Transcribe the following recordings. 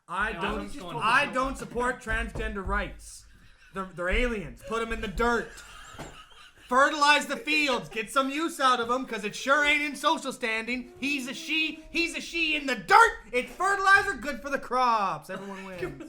I don't support transgender rights. They're aliens. Put them in the dirt. Fertilize the fields. Get some use out of them, because it sure ain't in social standing. He's a she in the dirt. It's fertilizer, good for the crops. Everyone wins.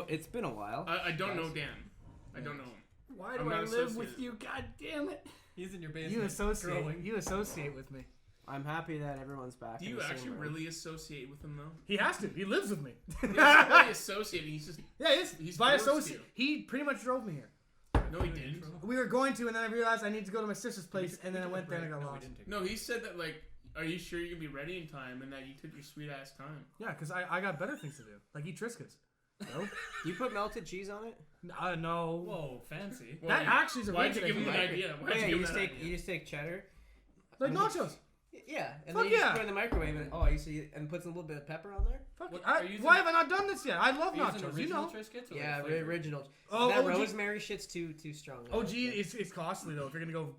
It's been a while. I don't know Dan. I don't know him. Why do I live with you? God damn it! He's in your basement. You associate with me. I'm happy that everyone's back. Do you actually really associate with him though? He has to. He lives with me. He's not really associated. He's just He's by associate. He pretty much drove me here. No, he didn't. We were going to, and then I realized I need to go to my sister's place, and then I went there and I got lost. No, he said that are you sure you're gonna be ready in time, and that you took your sweet ass time? Yeah, because I got better things to do, like eat Triscuits. No. You put melted cheese on it? No. Whoa, fancy. That actually is a Why'd you give him an idea? You just take cheddar. Like nachos. Yeah, and then you just put it in the microwave and put a little bit of pepper on there. Why have I not done this yet? I love nachos. You know. Yeah, original. Oh, that rosemary shit's too strong. Oh, gee, it's costly though. If you're gonna go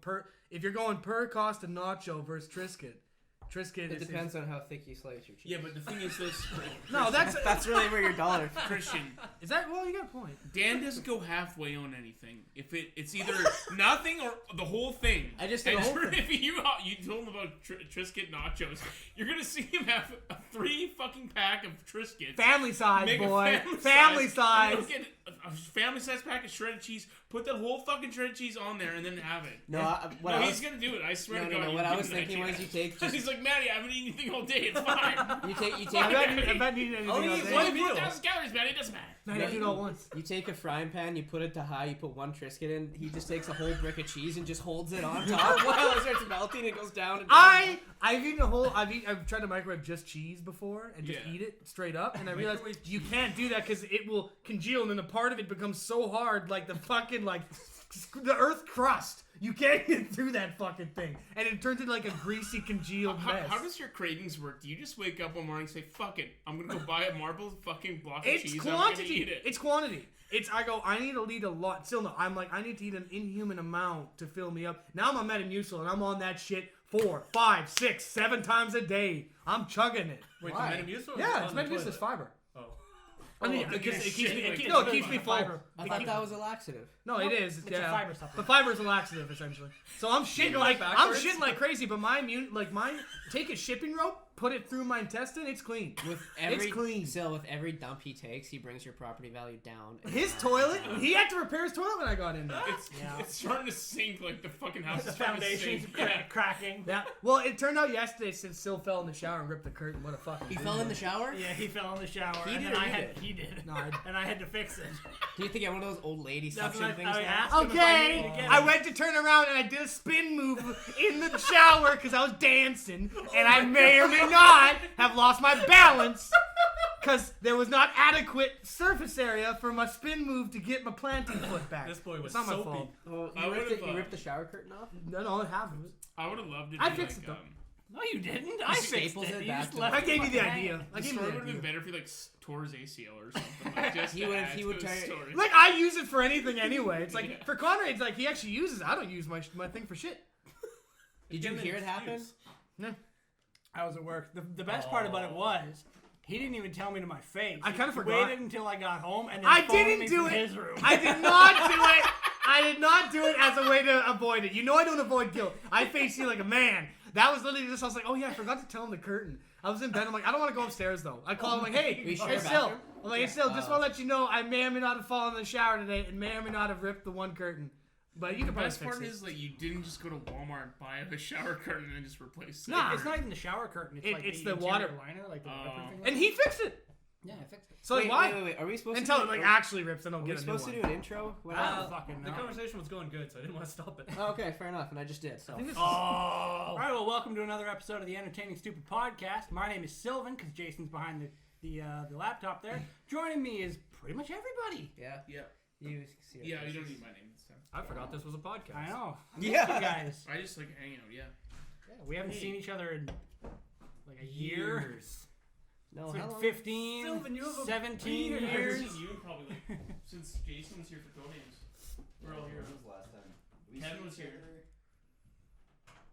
per cost of nacho versus Triscuit. It depends on how thick you slice your cheese. Yeah, but the thing is this. No, that's really where your dollar. Christian. Is that? Well, you got a point. Dan doesn't go halfway on anything. If it's either nothing or the whole thing. I just did the whole thing. If you told him about Triscuit nachos, you're gonna see him have a 3 fucking pack of Triscuits. Family size, boy. Family size. Get a family size pack of shredded cheese. Put that whole fucking shredded cheese on there and then have it. He's gonna do it. I swear to God. No. What I was thinking was you take. He's like, Maddie, I haven't eaten anything all day. It's fine. You take. I've not eaten anything all day. 4,000 calories, Maddie. It doesn't matter. I do it all once. You take a frying pan, you put it to high, you put 1 Triscuit in. He just takes a whole brick of cheese and just holds it on top while it starts melting. It goes down. And down. I've tried to microwave just cheese before and just eat it straight up, and I realized you can't do that because it will congeal, and then a part of it becomes so hard, like the fucking the earth crust. You can't get through that fucking thing, and it turns into like a greasy congealed mess. How does your cravings work? Do you just wake up one morning and say, "Fuck it, I'm gonna go buy a marble fucking block of cheese"? And I'm gonna eat it. It's quantity. I need to eat a lot. Still no. I'm like, I need to eat an inhuman amount to fill me up. Now I'm on Metamucil, and I'm on that shit 4, 5, 6, 7 times a day. I'm chugging it. Wait, the Metamucil? Yeah, it's Metamucil. It's fiber. Oh. I mean, because it keeps me full. I thought that was a laxative. No, it is. It's a fiber supplement. The fiber is a laxative, essentially. So I'm shitting like crazy, but mine, take a shipping rope, put it through my intestine, it's clean. It's clean. Still, with every dump he takes, he brings your property value down. His toilet, he had to repair his toilet when I got in there. It's starting to sink, like the fucking house The is starting to foundation's sink. cracking. Yeah. Well, it turned out yesterday since Sil fell in the shower and ripped the curtain. What a fucking. He fell in the shower? Yeah, he fell in the shower. He did. No, and I had to fix it. Do you think I had one of those old lady suction things? Okay, I went to turn around and I did a spin move in the shower because I was dancing, and I may or may not have lost my balance because there was not adequate surface area for my spin move to get my planting foot back. This boy was it's not soapy. my fault. Well, you ripped the shower curtain off? No, it happened. I would have loved it. I fixed it though. No, you didn't. I fixed it. You just left I gave you the hanging. idea. The story would have been better if he tore his ACL or something. Like, just he would try. Like I use it for anything anyway. It's like for Conrad, it's like he actually uses it. I don't use my thing for shit. Did you hear it happen? No. I was at work. The best part about it was he didn't even tell me to my face. I kind of forgot. He waited until I got home and then I phoned didn't me do from it. his room. I did not do it. I did not do it as a way to avoid it. You know I don't avoid guilt. I face you like a man. That was literally just, I was like, oh yeah, I forgot to tell him the curtain. I was in bed, I'm like, I don't want to go upstairs though. I call him like, hey, it's still. I'm like, it's still, just want to let you know, I may or may not have fallen in the shower today and may or may not have ripped the one curtain. But you can probably fix it. The best part is like you didn't just go to Walmart and buy a shower curtain and then just replace it. Nah, it's not even the shower curtain. It's the water liner, like the waterproofing. And he fixed it. Yeah, I fixed it. So wait, why? Wait. Are we supposed Until to it actually rips, I don't get a new one. Are we supposed to do an intro? I don't fucking know. The conversation was going good, so I didn't want to stop it. Oh, okay, fair enough, and I just did. So. All right, well, welcome to another episode of the Entertaining Stupid Podcast. My name is Sylvan, because Jason's behind the laptop there. Joining me is pretty much everybody. Yeah. Yeah. You see Yeah, you don't need my name this time. I forgot this was a podcast. I know. Yeah. You guys. I just like hang out, yeah. We haven't seen each other in like a year. Years. No, It's how been long? 15, Sylvan, you have a 17 beard. I haven't years. seen you in probably like since Jason was here for Codenames. We're all here. When was the last time? Kevin was here.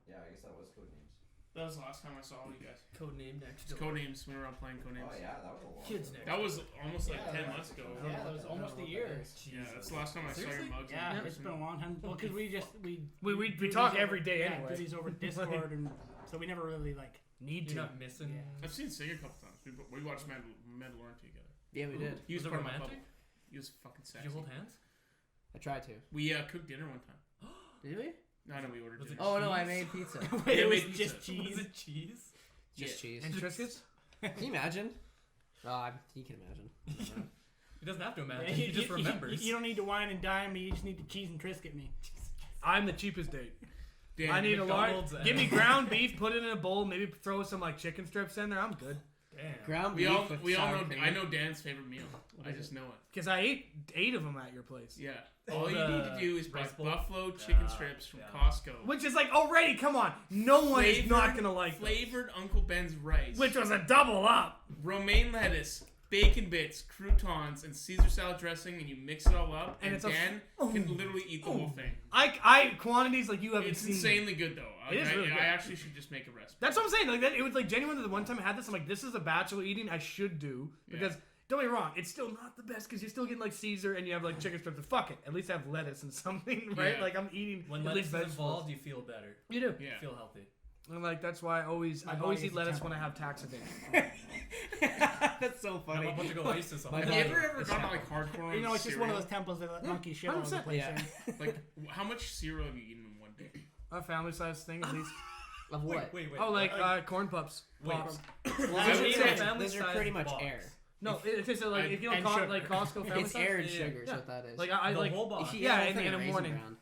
Yeah, I guess that was Codenames. That was the last time I saw all you guys. Code name next It's door. Codenames when we were all playing Codenames. Oh yeah, that was a long Kids time. next. That was almost like Yeah, 10 months ago. Yeah, that was almost a year. Yeah, that's the last time I saw your Seriously? mugs. in Yeah, person. it's been a long time. Well, because we We do talk these every day yeah, anyway. do these over Discord, and so we never really like need You're to. not missing. Yeah. I've seen Sig a couple times. We watched Mandalorian together. Yeah, we did. He was Was it part of my romantic? couple. He was fucking Did sexy. you hold hands? I tried to. We cooked dinner one time. Did we? No, we ordered Was it dinner. Oh no, I Cheese? made pizza. Wait, Yeah, it was made just pizza. cheese. Was it cheese? Just Yeah. cheese. And Triscuits? Can you imagine? You can imagine. He doesn't have to Yeah, imagine. He just remembers. You don't need to wine and dime me. You just need to cheese and Triscuit me. I'm the cheapest date. Dan, I need a large. McDonald's Give me and- ground beef, put it in a bowl, maybe throw some like chicken strips in there. I'm good. Damn. Ground We beef all with we all sour know. cream. I know Dan's favorite meal. I just know it. Because I ate 8 of them at your place. Yeah. Oh, All you the need to do is buy rice bowl? buffalo chicken Yeah, strips from yeah. Costco. Which is like already, come on. No one is not Flavored- going to like them. flavored Uncle Ben's rice. Which was a double up. romaine lettuce, bacon bits, croutons, and Caesar salad dressing, and you mix it all up, And and it's a Dan can literally eat the whole thing. I quantities like you haven't It's seen. insanely good though. It is really good. I actually should just make a recipe. That's what I'm saying. Like that, it was like genuinely the one time I had this, I'm like, this is a bachelor eating I should do because. Yeah. Don't get me wrong, it's still not the best because you're still getting like Caesar and you have like chicken strips. But fuck it, at least have lettuce and something, right? Yeah. Like I'm eating When at lettuce least is vegetables. involved, you feel better. You do. Yeah. You feel healthy. And like that's why I always My eat body is lettuce a when I temple. have taxidate. That's so I'm funny. about to go Oasis on My that. Have you body- ever gotten like hardcore on You know, it's just one of cereal? those temples that let monkeys shit all over the 100%. place. Yeah. in. Like, how much cereal have you eaten in one day? A family size thing at least. Of what? Wait. Oh, like corn pups. Wait. Pops. Well, I those would are- say those are pretty much air. No, it's just like if you And don't sugar. like Costco family It's size. air and Yeah. sugar is what that is. Like I The like. whole You box. should eat yeah, the whole in thing the of Raisin morning. Bran.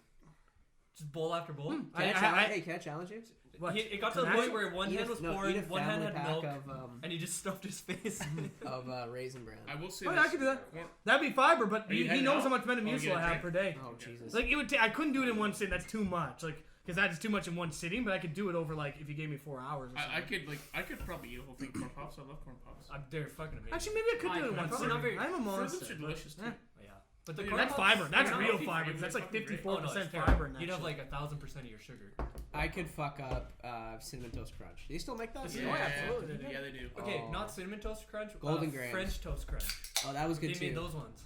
Just bowl after bowl. Hey, can I challenge you? What? It got to the Can I- point where one Eat hand a- was no, pouring, eat a one hand family had pack milk, and he just stuffed his face in it. of Raisin Bran. I will say Oh, this. yeah, I could do that. Corn- That'd be fiber, but Are you he heading knows out? how much Oh, you Metamucil get a I have drink? per day. Oh Jesus! Like it would. I couldn't do it in one sitting. That's too much. Like because that is too much in one sitting. But I could do it over like if you gave me 4 hours. Or something. I could probably eat a whole thing of corn pops. I love corn pops. They're fucking amazing. Actually, maybe I could do it in one probably sitting. not very- I'm a Fruit monster. Loops are but- delicious too. eh. Yeah. But the Yeah, corn That's pops- fiber. That's they're real not- fiber. it's That's like fucking great. 54% fair. fiber in that You'd have shit. like 1,000% of your sugar. I could fuck up Cinnamon Toast Crunch. Do you still make that? Yeah, Oh, absolutely. Yeah, they do. Okay, Oh. not cinnamon toast crunch. Golden Grahams. French toast crunch. Oh, that was good They too. made those ones.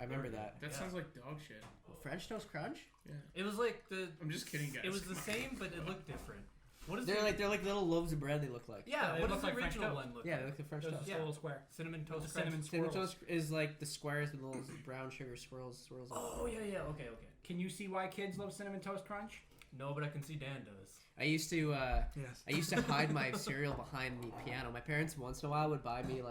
I remember that. That Yeah. sounds like dog shit. French Toast Crunch? Yeah. It was like the. I'm just kidding, guys. It was the Come on. same, but it looked different. What is They're the, like little loaves of bread. They look like. Yeah, They what look does like the French original toast. one look Yeah, like? they look like French It was toast. a Yeah. little square. Cinnamon With toast the cinnamon crunch. Cinnamon swirls. Toast is like the squares with little brown sugar swirls. on Oh it. yeah. Okay. Can you see why kids love cinnamon toast crunch? No, but I can see Dan does. I used to Yes. hide my cereal behind the piano. My parents once in a while would buy me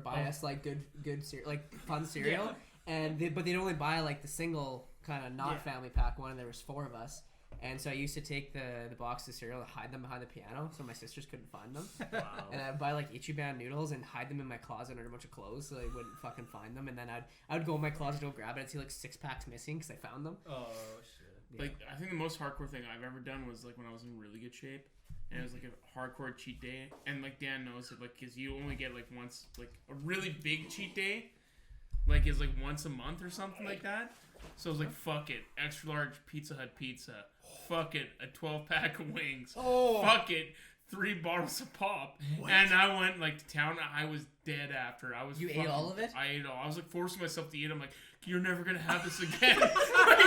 buy us like good cereal, like fun cereal, but they'd only buy like the single kind of not family pack one, and there was 4 of us. And so I used to take the box of cereal and hide them behind the piano so my sisters couldn't find them. Wow. And I'd buy like Ichiban noodles and hide them in my closet under a bunch of clothes so they wouldn't fucking find them. And then I'd go in my closet, go grab it, I'd see like 6 packs missing because I found them. Oh shit. Like, I think the most hardcore thing I've ever done was like when I was in really good shape, and it was like a hardcore cheat day. And like Dan knows it, like, because you only get like once, like a really big cheat day, like is like once a month or something like that. So I was like, fuck it, extra large Pizza Hut pizza. Fuck it, a 12-pack of wings. Oh. Fuck it, 3 bottles of pop. And I went like to town. I was dead after. You ate all of it? I ate all. I was like forcing myself to eat. I'm like, you're never gonna have this again.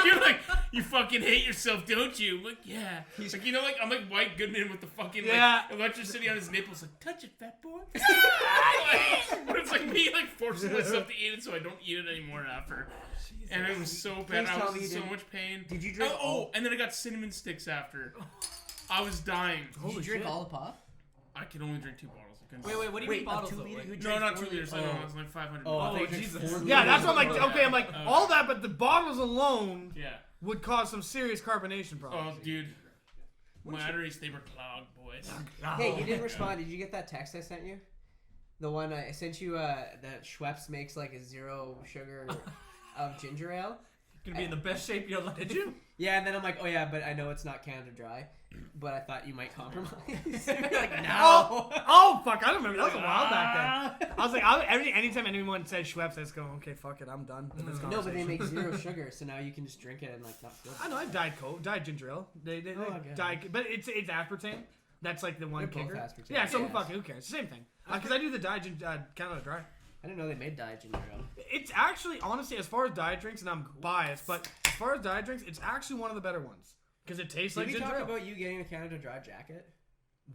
You're like, you fucking hate yourself, don't you? I'm like, yeah. He's like, you know, like I'm like White Goodman with the fucking like electricity on his nipples. Like, touch it, fat boy. But it's like me like forcing myself to eat it so I don't eat it anymore after. And it was so bad. Please I tell was me in you so didn't- much pain. Did you drink and then I got cinnamon sticks after. I was dying. Did you drink all the pop? I could only drink 2 bottles. I couldn't- Wait. What do you mean bottles? 2 though? liter? Like- You No, drank not 4 2 liters. I liters. know, it was like 500 Oh, bottles. I thought you drank Jesus. 4 Yeah, that's what I'm liters. like. Okay, I'm like all that, but the bottles alone Yeah. would cause some serious carbonation problems. Oh, dude. My arteries, they were clogged, boys. Hey, you didn't respond. Did you get that text I sent you? The one I sent you that Schweppes makes like a 0 sugar of ginger ale. Gonna be in the best shape of your life. Did you? Yeah, and then I'm like, oh yeah, but I know it's not Canada Dry. But I thought you might compromise. You're like, no. Oh fuck! I don't remember. That was a while back then. I was like, anytime anyone says Schweppes, I just go, okay, fuck it, I'm done with this No, but they conversation. make 0 sugar, so now you can just drink it and like not feel. I know. I died Coke, died ginger ale. They okay. died, but it's aspartame. That's like the one They're both kicker. aspartame. Yeah, so Yes. who cares? Same thing. Because I do the diet Canada Dry. I didn't know they made diet ginger ale. It's actually, honestly, as far as diet drinks, and I'm biased, but as far as diet drinks, it's actually one of the better ones because it tastes Did like we ginger talk ale. about you getting a Canada Dry jacket?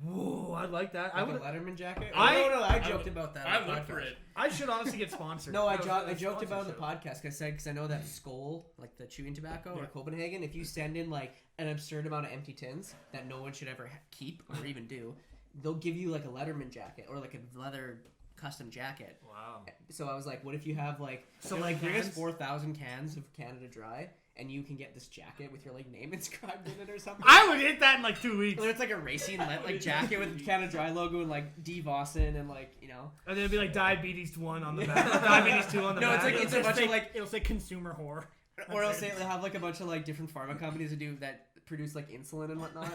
Whoa, I like that. Like I a would. Letterman jacket? I- I joked about that. I on the look for podcast. it. I should honestly get sponsored. No, I that's joked about it on the sponsorship. podcast because I know that Skoal, like the chewing tobacco, or Copenhagen, if you send in like an absurd amount of empty tins that no one should ever keep or even do, they'll give you like a Letterman jacket or like a leather custom jacket. Wow. So I was like, what if you have like So they're like many bring us cans? 4,000 cans of Canada Dry and you can get this jacket with your like name inscribed in it or something. I would hit that in like 2 weeks. Or it's like a racing like jacket with the Canada Dry logo and like D Vossen and like And then it'd be like diabetes 1 on the back. Diabetes 2 on the No, back. it's a bunch of like It'll say consumer whore. or else they'll have like a bunch of like different pharma companies that produce like insulin and whatnot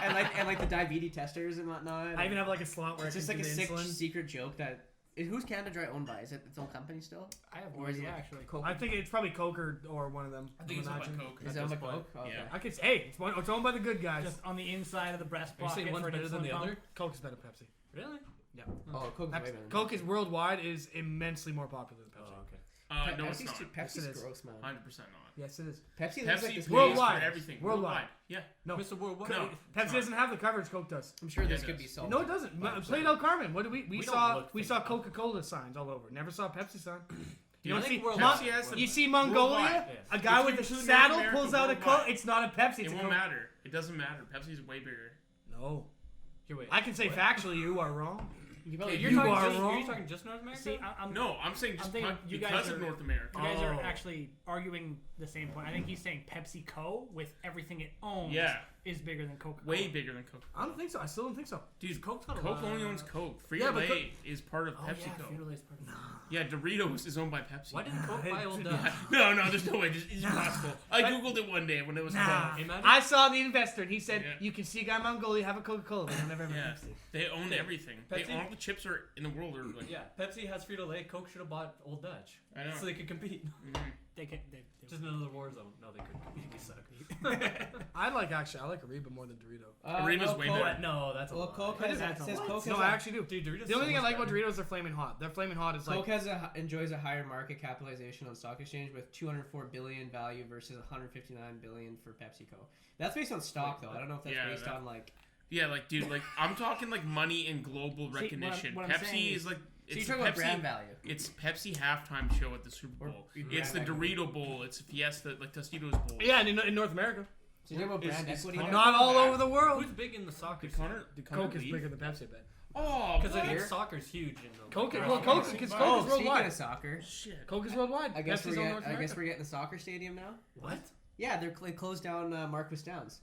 and like the diabetes testers and whatnot. I even have like a slot where it's I just can like a do sick the insulin. secret joke that who's Canada Dry owned by? Is it its own company still? I have Or no is it idea like actually. Coke? I think it's probably Coke or one of them. I think it's owned by Imagine. Coke. Is at it owned by this point. Coke? Oh, okay. Yeah. I could say, hey, it's owned by the good guys. Just on the inside of the breast Are you pocket saying one's for an better than insulin the pump. other? Coke is better than Pepsi. Really? Oh, Coke's way better. than Coke Pepsi. is worldwide is immensely more popular than Pepsi. Oh, okay. No, it's not. Pepsi's Yes, it is. gross, man. 100% not. Yes, it is. Pepsi looks like Pepsi this pays Worldwide. for everything. Worldwide. Yeah. No, Mr. Worldwide. No. Pepsi it's doesn't have the coverage Coke does. I'm sure Yeah, this it could does. be solved. No, it doesn't. 100%. Play Del Carmen. What do we We saw? don't look We things saw up. Coca-Cola signs all over. Never saw Pepsi sign. You I don't think see worldwide. Pepsi has You see Mongolia, Worldwide, yes. a guy If with you a include North saddle America, pulls out a Coke. worldwide. It's not a Pepsi. It It's a won't Coke. matter. It doesn't matter. Pepsi's way bigger. No, Here, wait. I can say What? factually you are wrong. You Okay, probably you're You talking are just, wrong. You're talking just North America? See, I'm No, I'm saying just I'm thinking you guys because of are- North America. You guys are Oh. actually arguing the same point. I think he's saying PepsiCo with everything it owns Yeah. is bigger than Coca-Cola. Way bigger than Coke. I don't think so. I still don't think so. Dude, Coke's got a Coke lot. only owns Coke. Yeah, but Frito-Lay is part of Oh, yeah, PepsiCo. Frito-Lay's part of it. Yeah, Doritos is owned by Pepsi. Why didn't Coke buy old No, there's no way. It's impossible. I googled it one day when it was Nah. Imagine- I saw the investor and he said Yeah. you can see a guy in Mongolia have a Coca-Cola, but he'll never have a Yeah, Pepsi. they own everything. Pepsi- All the chips are in the world are like. Yeah, Pepsi has Frito-Lay. Coke should have bought Old Dutch. I know. So they could compete. Mhm. They can. Just another war zone. No, they couldn't compete. They suck. I like Ariba more than Dorito. Ariba's way Oh, better. no, that's a Well, lie. Coke What has is that? says What? Coke has No, a- I actually do. Dude, Doritos The only thing I like about better. Doritos, they're flaming hot. Their flaming hot is like Coke enjoys a higher market capitalization on stock exchange with 204 billion value versus 159 billion for PepsiCo. That's based on stock though. I don't know if that's Yeah, based that- on like. Yeah, like dude, like I'm talking like money and global what I'm- recognition. what I'm saying Pepsi is- is like So it's you're the talking about Pepsi. brand value. It's Pepsi halftime show at the Super Or Bowl. brand It's the equity. Dorito Bowl. It's Fiesta, like Tostitos Bowl. yeah, and in North America, So you're talking about brand Is equity. Connor- now? not all over the world. Who's big in the soccer Did Connor Coke is leave? bigger than Pepsi, I bet. Oh, Because I what? think soccer's huge in the Coke, like, well, American Coke, because market. Coke Oh, is speaking worldwide. of soccer, Shit. Coke is worldwide. I guess Pepsi's we're on getting, North I guess America. we're getting the soccer stadium now. What? Yeah, they closed down Marquis Downs.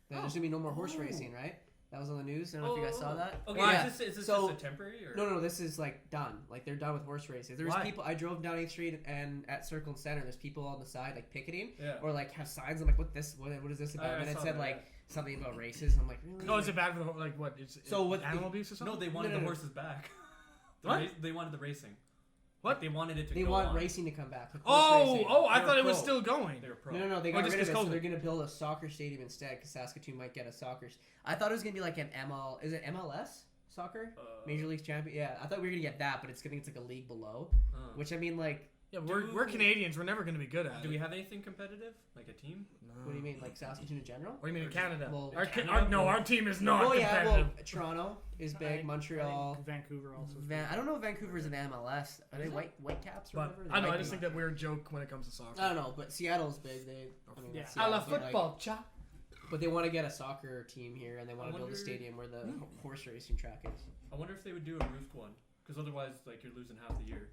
There's gonna be no more horse racing, right? That was on the news. I don't know if you guys saw that. Okay, Yeah. is this So- just a temporary or? No, this is like done. Like they're done with horse races. There's Why? people. I drove down 8th Street and at Circle and Center. There's people on the side like picketing Yeah. or like have signs. I'm like, what is this about? I And it saw said that, like yeah. something about races. I'm like, really? No, is it bad for the like what? It's So what- animal abuse or something? No, they wanted No. the horses back. What? They wanted the racing. What? Like, they wanted it to They go want on. racing to come back. like horse racing. I They're thought it was pro. still going. They were pro. No, they Or got just rid of it, 'cause so COVID. they're gonna build a soccer stadium instead. Because Saskatoon might get a soccer. I thought it was gonna be like an ML. Is it MLS soccer? Major League Champion. Yeah, I thought we were gonna get that, but it's like a league below. Which I mean, like, Yeah, we're Canadians. We're never going to be good at Do it. we have anything competitive? Like a team? what do you mean, like Saskatoon in general? What do you mean in Canada? Well, Our team is not Oh yeah, competitive. well, Toronto is I big. think Montreal. Vancouver also. I don't know if Vancouver's an MLS. Are they Is it? white caps or But whatever? I know. They I might just be. think that weird joke when it comes to soccer. I don't know, but Seattle's big. I mean, Yeah. it's I love Seattle, but, football, chop. but they want to get a soccer team here, and they want I to build a wonder- stadium where the horse racing track is. I wonder if they would do a roofed one. Because otherwise, like, you're losing half the year.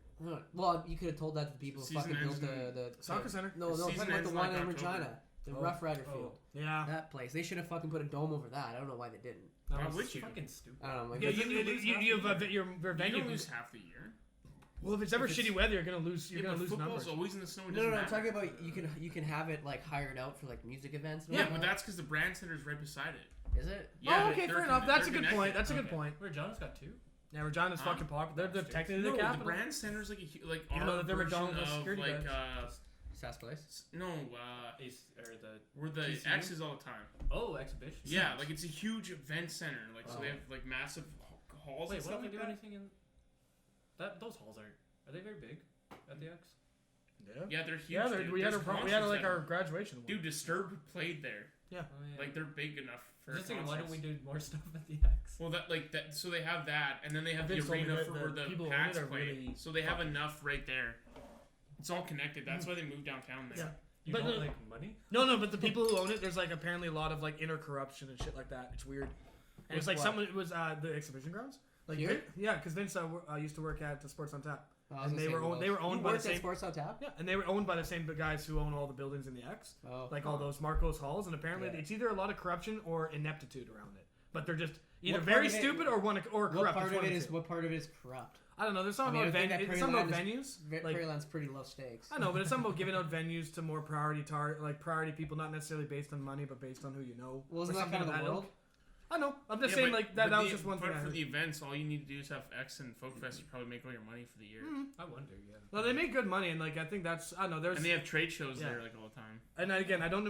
Well, you could have told that to the people who Season fucking built ends in the Soccer center. No, The I'm season talking about the ends one like in October. Regina. The Rough Rider Field. Yeah. That place. They should have fucking put a dome over that. I don't know why they didn't. Why was would you? Fucking stupid. I don't know. Like, Yeah, that's- you have your You venue. don't lose half the year. Well, if it's ever If it's- shitty weather, you're gonna lose. You're Yeah, gonna but lose football's numbers. always in the snow. It no, doesn't I'm matter. talking about you can have it like hired out for like music events. And Yeah, all but that. that's because the brand center's right beside it. Is it? Yeah, Oh, okay, they're fair enough. That's a they're good point. connected. That's a good Okay. point. Regina's got 2. Yeah, Regina's Huh? fucking popular. They're technically No, the the capital. brand center's like like Even our though they're version McDonald's of security like guards. Sass Place. Ace or the where the TCU? X is all the time. exhibition. Yeah, like it's a huge event center. Like so they Oh. have like massive halls Wait, and what stuff do they like do that. anything in that? Those halls are they very big at the X? Yeah. Yeah, they're huge. Yeah, dude. we had There's our concerts like that- our graduation. one. Dude, Disturbed played there. Oh, yeah. Like they're big enough for. Just thinking, why don't concerts. we do more stuff at the X? Well, that like that. So they have that, and then they have the Vince told me arena that for the where the people who own Pats it are play. really So they have enough right there. It's all connected. That's why they moved downtown there. Yeah. You But don't the- like money? No, but the people who own it, there's like apparently a lot of like inner corruption and shit like that. It's weird. And it's With like what? someone. It was the exhibition grounds. Like Here? yeah, because Vince used to work at the Sports on Tap. Oh, I was And gonna they say were who owned- else. they were owned You by the worked at same- Sports on Tap. Yeah, and they were owned by the same guys who own all the buildings in the X. Oh. Like all those Marcos halls, and apparently Yeah. it's either a lot of corruption or ineptitude around it. But they're just either What very part of it- stupid or corrupt. What part It's of one it the is two. what part of it is corrupt? I don't know. There's something I mean, about I think that it's something about Prairie venues. Like, Prairieland's pretty low stakes. I know, but it's something about giving out venues to more priority priority people, not necessarily based on money, but based on who you know. Well, isn't or that something kind of of the that world? ilk. I know. I'm just Yeah, saying, but- like that. but That was the- just one but thing. I for heard. the events, all you need to do is have X and Folk Fest. You probably make all your money for the year. I wonder. Yeah. Well, they make good money, and like I think that's I don't know. There's And they have trade shows Yeah. there like all the time. and again, I don't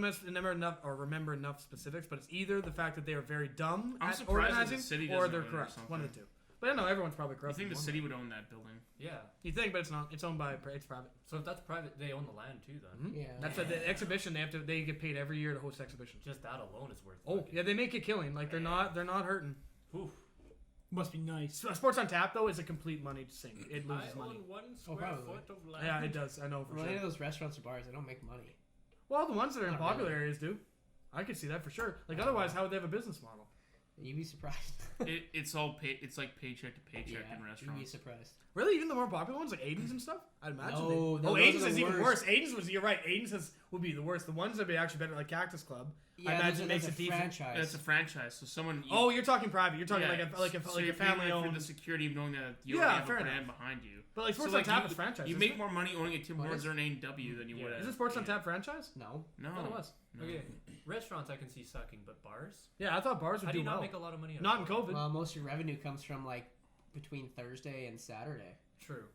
remember enough specifics, but it's either the fact that they are very dumb I'm at surprised that the organizing, city or doesn't they're own it or corrupt. something. One of the two. But I know everyone's probably I corrupt. think in the one city way. would own that building. Yeah. You think, but it's not. It's owned by it's private. So if that's private, they own the land too. Then Mhm. Yeah. That's what the exhibition. They get paid every year to host exhibitions. just that alone is worth. Oh fucking- yeah, they make a killing. Like they're not hurting. Oof. Must be nice. Sports on Tap though is a complete money sink. It loses money. 1 probably. foot of land. Yeah, it does. I know for Well, any of sure. those restaurants or bars, they don't make money. Well, the ones that are in Not popular really. areas do. I could see that for sure. Like otherwise, how would they have a business model? You'd be surprised. It's all it's like paycheck to paycheck in You'd be restaurants. surprised. Really, even the more popular ones like Aiden's and stuff. I'd imagine. No, they, those are Aiden's the is even worst. worse. Aiden's was. You're right. Aiden's would be the worst. The ones that would be actually better, like Cactus Club. Yeah, I imagine those are- makes that's it a decent. franchise. That's a franchise, so someone. Oh, you're talking private. You're talking yeah, like a so like you're a paying, family like, for owned. the security of knowing that you Yeah, already have fair a enough. brand behind you. But like Sports So, on Tap you, is franchise. You isn't make it? more money owning a Tim What Hortons is- or an A&W than you Yeah. would. Is at- it Sports on yeah. Tap franchise? No. No. I thought it was. No. Okay, restaurants I can see sucking, but bars? Yeah, I thought bars would How do do you not well. make a lot of money? On Not in a bar? COVID. Well, most of your revenue comes from like between Thursday and Saturday. True.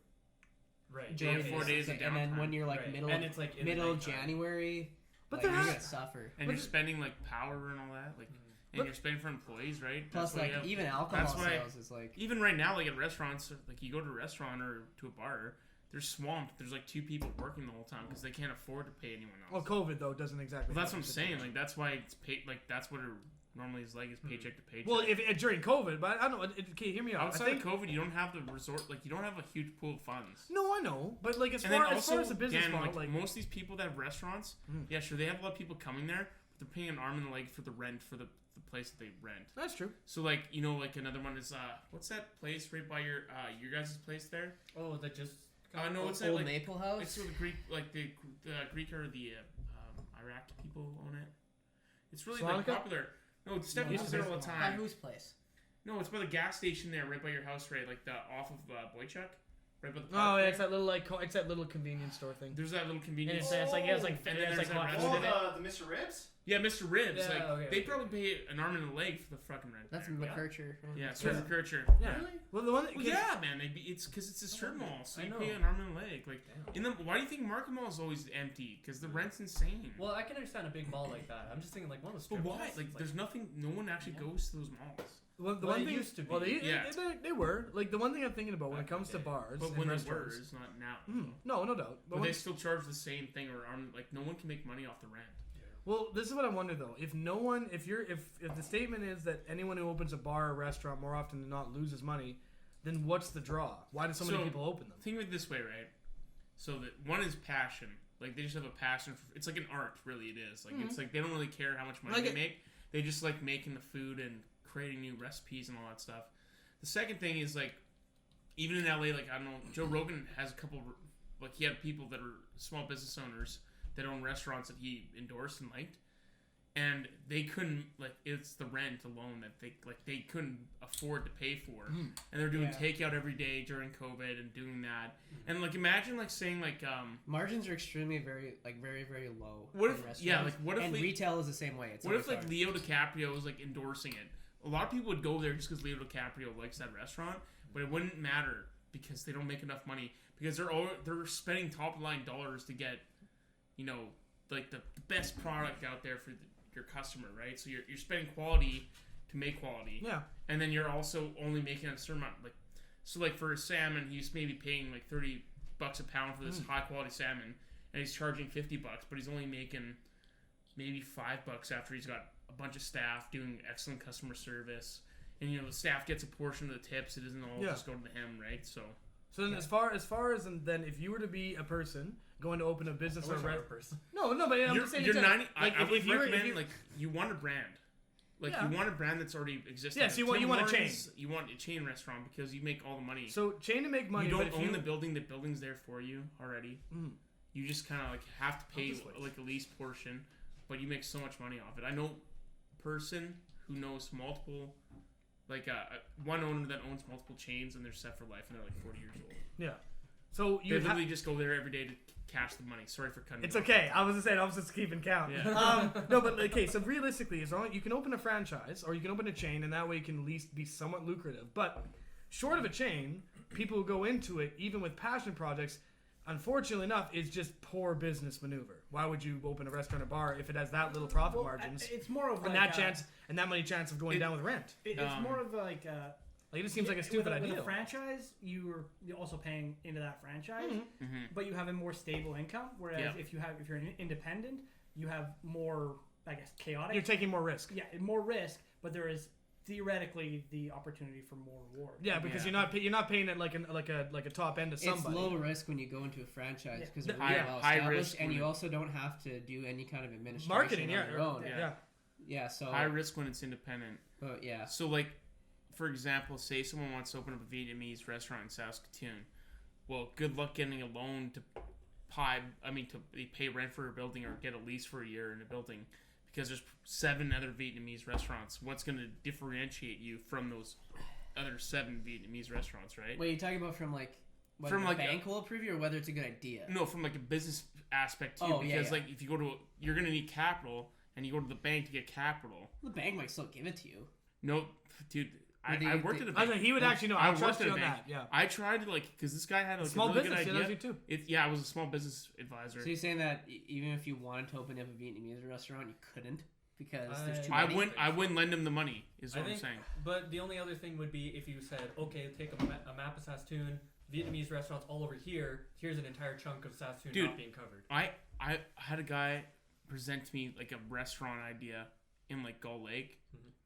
Right. They have 4 days of And then when downtime. you're like Right. middle and it's like in the middle nighttime. January, But like, there you're has- gonna suffer. and But- you're spending like power and all that, like, and But- you're spending for employees, right? Plus, why like you have- even alcohol that's why- sales is like even right now, like at restaurants, like you go to a restaurant or to a bar, they're swamped. There's like 2 people working the whole time because they can't afford to pay anyone else. Well, COVID though doesn't exactly. Well, that's help what I'm the saying. situation. Like that's why it's paid. Like that's what it normally is like is paycheck to paycheck. Well, if during COVID, but I don't know. Okay, hear me out. outside I think, of COVID, you don't have the resort. Like you don't have a huge pool of funds. no, I know, but like as And then far also, as the business Dan, model, like most of these people that have restaurants, Mm. yeah, sure, they have a lot of people coming there, but they're paying an arm and a leg for the rent for the place that they rent. that's true. So like like another one is what's that place right by your guys' place there? Oh, that just. No, what's that Old like? Maple House. It's where the Greek like the Greek or the Iraqi people own it. It's really like Slonica? popular. No, Steph No, uses it all the it's By time. whose place? No, it's by the gas station there, right by your house, right, like the off of Boychuk, right by the Oh, park yeah, it's there. that little it's that little convenience store thing. There's that little And convenience. it's like And then it's there's like that hot restaurant. food in it. the Mr. Ribs? Yeah, Mr. Ribs. Yeah, like okay, they okay. probably pay an arm and a leg for the fucking rent. That's there. McKercher. Yeah, Sure. Sir Kircher. Yeah. Well, the one that, Well, yeah, man. It's because it's a strip mall, so I you know. pay an arm and a leg. Like, Damn. why do you think Market Mall is always empty? Because the rent's insane. Well, I can understand a big mall like that. I'm just thinking like one of the But strip why? malls, Like, it's there's nothing. No one actually goes to those malls. the Well, one it thing used to be. Well, Yeah. they were like the one thing I'm thinking about when it Back comes in to the day. bars But and when they were, restaurants. it's not now. No, no doubt. But But when- they still charge the same thing, or like no one can make money off the rent. well, this is what I wonder though. If no one, if the statement is that anyone who opens a bar or restaurant more often than not loses money, then what's the draw? Why do so many So, people open them? Think of it this way, right? So that one is passion. Like they just have a passion for. It's like an art, really. It is. Like it's like they don't really care how much money Like they it- make. They just like making the food and creating new recipes and all that stuff. The second thing is like, even in LA, like I don't know, Joe Rogan has a couple. Like he had people that are small business owners that own restaurants that he endorsed and liked, and they couldn't it's the rent alone that they couldn't afford to pay for, and they're doing takeout every day during COVID and doing that, and imagine saying margins are extremely very very low. What in if restaurants. what if and retail is the same way. It's what if always hard. Leo DiCaprio was endorsing it? A lot of people would go there just because Leo DiCaprio likes that restaurant, but it wouldn't matter because they don't make enough money because they're spending top line dollars to get, the best product out there for your customer, right? So you're spending quality to make quality. Yeah. And then you're also only making a certain amount. For salmon, he's maybe paying $30 a pound for this high quality salmon, and he's charging $50, but he's only making maybe $5 after he's got a bunch of staff doing excellent customer service, and the staff gets a portion of the tips. It doesn't all just go to him, right? So then as far as then if you were to be a person going to open a business or a person. No, but I'm just saying you're 90. I would if you recommend you want a brand. You want a brand that's already existing. Yeah, so you want a chain. You want a chain restaurant because you make all the money. So chain to make money. You don't own the building. The building's there for you already. Mm. You just kind of have to pay a lease portion, but you make so much money off it. I know a person who knows multiple, one owner that owns multiple chains and they're set for life and they're 40 years old. Yeah. So you literally just go there every day to cash the money. Sorry for cutting. It's okay. I was just saying. I was just keeping count. Yeah. No, but okay. So realistically, you can open a franchise or you can open a chain, and that way it can at least be somewhat lucrative. But short of a chain, people who go into it, even with passion projects, unfortunately enough, is just poor business maneuver. Why would you open a restaurant or bar if it has that little profit margins? It's more of and that many chance of going down with rent. It's more of it just seems like a stupid idea. With a franchise, you're also paying into that franchise, but you have a more stable income. Whereas if you're an independent, you have more, chaotic. You're taking more risk. Yeah, more risk, but there is theoretically the opportunity for more reward. Yeah, because you're not paying it like a top end of somebody. It's low risk when you go into a franchise because they're really well high established, risk and you also don't have to do any kind of administration marketing. on your own. Yeah. So high risk when it's independent. But yeah. So for example, say someone wants to open up a Vietnamese restaurant in Saskatoon. Well, good luck getting a loan to pay rent for a building or get a lease for a year in a building, because there's 7 other Vietnamese restaurants. What's going to differentiate you from those other 7 Vietnamese restaurants, right? Wait, you're talking about from whether the bank will approve you or whether it's a good idea? No, from a business aspect too, because if you go to you're going to need capital, and you go to the bank to get capital. The bank might still give it to you. No, dude. I worked at a bank. He would actually know. I trust you on that. Yeah. I tried to because this guy had a small really business. good idea. Too. I was a small business advisor. So you're saying that even if you wanted to open up a Vietnamese restaurant, you couldn't because there's too many? I wouldn't lend him the money. Is what I'm saying. But the only other thing would be if you said, okay, take a map of Saskatoon, Vietnamese restaurants all over here. Here's an entire chunk of Saskatoon not being covered. I had a guy present to me a restaurant idea in Gull Lake.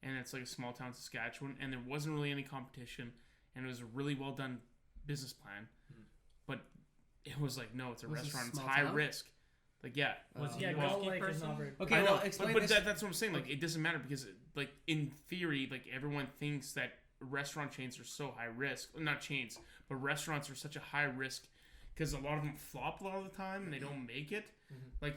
And it's a small town, Saskatchewan, and there wasn't really any competition, and it was a really well done business plan, but it was no, it's a restaurant, it's high risk, Gull Lake is not very. Okay, well, explain but this. That's what I'm saying. It doesn't matter because in theory, everyone thinks that restaurant chains are so high risk. Not chains, but restaurants are such a high risk because a lot of them flop a lot of the time and they don't make it.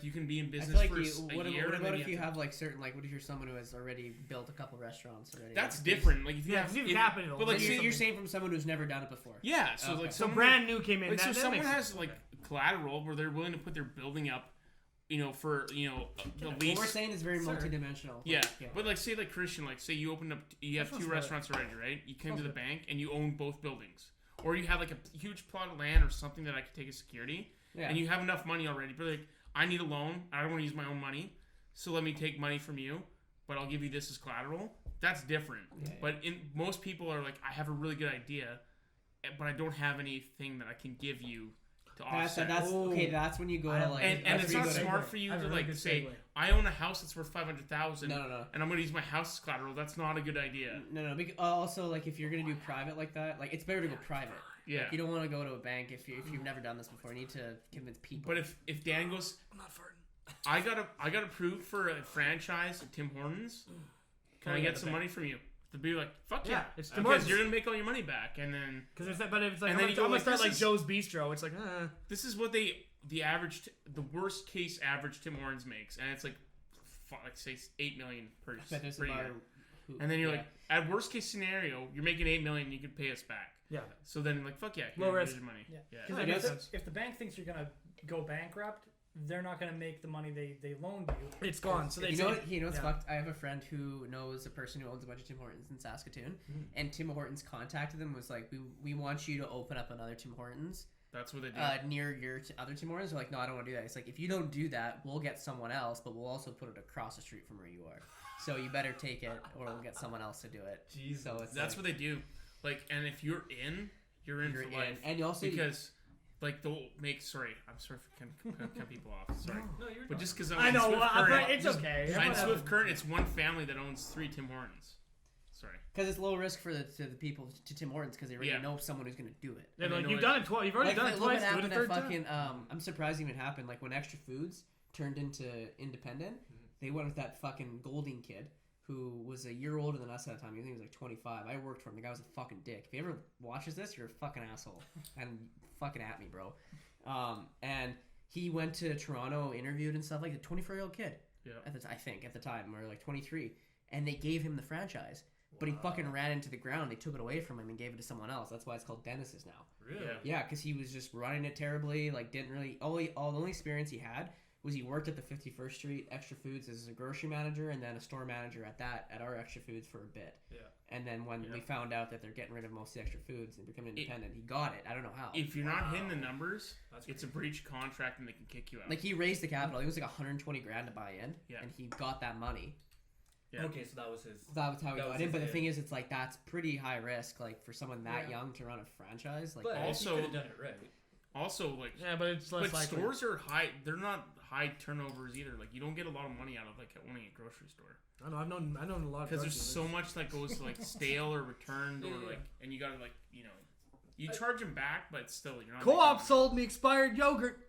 You can be in business for a year. What about if you have certain what if you're someone who has already built a couple restaurants already? That's different. If you have capital, but you're saying from someone who's never done it before. Yeah, so so brand new came in. So someone has collateral where they're willing to put their building up, for the lease. What we're saying is very multidimensional. Yeah, but say Christian, say you opened up, you have 2 restaurants already, right? You came to the bank and you own both buildings, or you have a huge plot of land or something that I could take as security, and you have enough money already, but I need a loan. I don't want to use my own money, so let me take money from you, but I'll give you this as collateral. That's different. Yeah. But most people are I have a really good idea, but I don't have anything that I can give you to offset. That's when you go to and it's not smart for you to say I own a house that's worth $500,000. No. And I'm going to use my house as collateral. That's not a good idea. No. Also, if you're going to do private like that, it's better to go private. Yeah. You don't want to go to a bank if you've never done this before. You need to convince people. But if Dan goes, I'm not farting. I got approved for a franchise at Tim Hortons. Can I get some money from you? To be like, fuck Yeah, yeah, it's because Martin's. you're gonna make all your money back, and then Because it's but if it's like And I'm then gonna, you go I'm gonna like, start like this Joe's Bistro. It's like this is what the worst case average Tim Hortons makes, and it's like say 8 million per year. And then you're like, at worst case scenario, you're making 8 million, you can pay us back. yeah. So then like, fuck yeah, Low here's risk. your money. Yeah. Yeah. Because That makes sense. if the bank thinks you're gonna go bankrupt, they're not gonna make the money they loaned you. It's gone. So they You say, know what? You know what's yeah. fucked? I have a friend who knows a person who owns a bunch of Tim Hortons in Saskatoon, and Tim Hortons contacted them, was like, we want you to open up another Tim Hortons That's what they do. near your other Tim Hortons. They're like, no, I don't want to do that. It's like, if you don't do that, we'll get someone else, but we'll also put it across the street from where you are. So you better take it, or we'll get someone else to do it. Jesus. So it's That's like, what they do. Like, and if you're in you're for life. and you also Because, like, they'll make. Sorry, I'm sorry for cutting people off. Sorry, No, you're but not. just because I'm I in know. Swift But Current, it's okay. I'm in Swift Current. It's one family that owns 3 Tim Hortons. Sorry. because it's low risk for the people to Tim Hortons because they already Yeah. know someone who's gonna do it. They're And like, they you've know done it twice. You've already done it look twice. what Do it a happened third at time. fucking. I'm surprised it even happened. Like when Extra Foods turned into independent, they went with that fucking Golding kid who was a year older than us at the time. I think he was like 25. I worked for him. The guy was a fucking dick. If he ever watches this, you're a fucking asshole and fucking at me, bro. And he went to Toronto, interviewed and stuff like a 24-year-old kid. Yeah. I think at the time, or like 23, and they gave him the franchise. But he fucking ran into the ground. They took it away from him and gave it to someone else. That's why it's called Dennis's now. Really? Yeah. Yeah, because he was just running it terribly. Like, didn't really. The only experience he had was he worked at the 51st Street Extra Foods as a grocery manager and then a store manager at our Extra Foods for a bit. Yeah. And then when we found out that they're getting rid of most of the Extra Foods and becoming independent, he got it. I don't know how. If you're not hitting the numbers, That's it's a breach of contract and they can kick you out. Like he raised the capital. It was like 120 grand to buy in, Yeah. and he got that money. Yeah. Okay, so that was his. That was how he That got was in. his But the hit. thing is, it's like that's pretty high risk. Like for someone that young to run a franchise, like But Also- you could have done it right. Also, like, Yeah, but it's less but likely. stores are high. They're not high turnovers either. Like, you don't get a lot of money out of like owning a grocery store I know. I've known a lot of because there's drug so dealers. much that goes to like stale or returned or Yeah. like, and you gotta like, you charge them back, but still you're not. Co-op making sold me expired yogurt.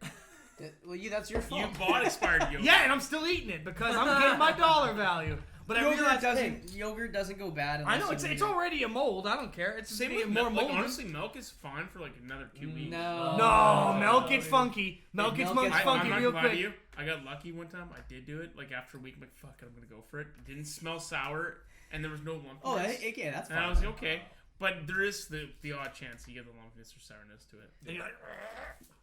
well, that's your fault. money. You bought expired yogurt. Yeah, and I'm still eating it because I'm getting my dollar value. But I realized, hey, Yogurt doesn't go bad. I unless know you it's leave it's it. already a mold. I don't care. It's Same just with more milk. Like, mold. honestly, milk is fine for like another 2 weeks. No. No, milk gets funky. Milk gets milk gets funky I'm not real gonna lie to quick. you. I got lucky one time. I did do it. Like after a week, I'm like, fuck it, I'm gonna go for it. It didn't smell sour, and there was no lumpiness. Oh, okay, that's and fine. I was like, okay. But there is the odd chance you get the lumpiness or sourness to it. And you're like,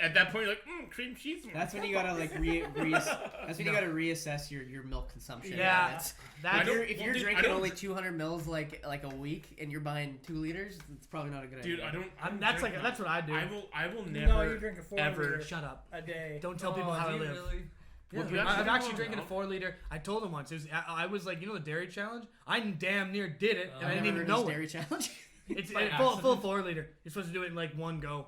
At that point, you're like, cream cheese. That's when you gotta like that's when you gotta reassess your milk consumption. Yeah. That's, that's I don't- if you're dude, I drinking don't- only 200 mils like a week and you're buying 2 liters, it's probably not a good Dude, idea. I don't. that's like that's what I do. I will never. No, you drink a 4 ever- liter Shut up. a day. Don't tell people how I do you live. Really? Yeah, Well, do you actually I'm drink actually more drinking a milk? 4 liter. I told him once. I was like, the dairy challenge. I damn near did it, and I I've didn't never even heard know of it. this dairy challenge. It's By full accident. 4 liter. You're supposed to do it in like one go.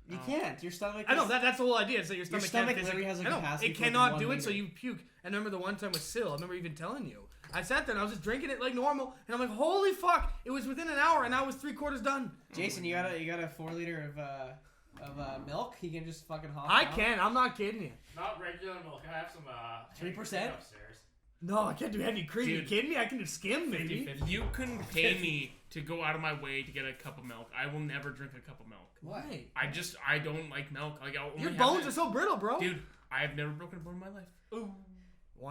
You can't. Your stomach. I know is- that's the whole idea. Is that your stomach, stomach can't literally has a I know, capacity it for, like, cannot 1 do it, so liter. you puke. And I remember the one time with Sil. I remember even telling you. I sat there and I was just drinking it like normal, and I'm like, holy fuck! It was within an hour, and I was 3/4 done. Jason, you got a 4 liter of milk. You can just fucking hop. I down. can. I'm not kidding you. Not regular milk. I have some 3%? upstairs. No, I can't do heavy cream. You Dude. kidding me? I can do skim, maybe. You couldn't pay me to go out of my way to get a cup of milk. I will never drink a cup of milk. What? I don't like milk. Like I'll only Your have bones it- are so brittle, bro. Dude, I have never broken a bone in my life. Want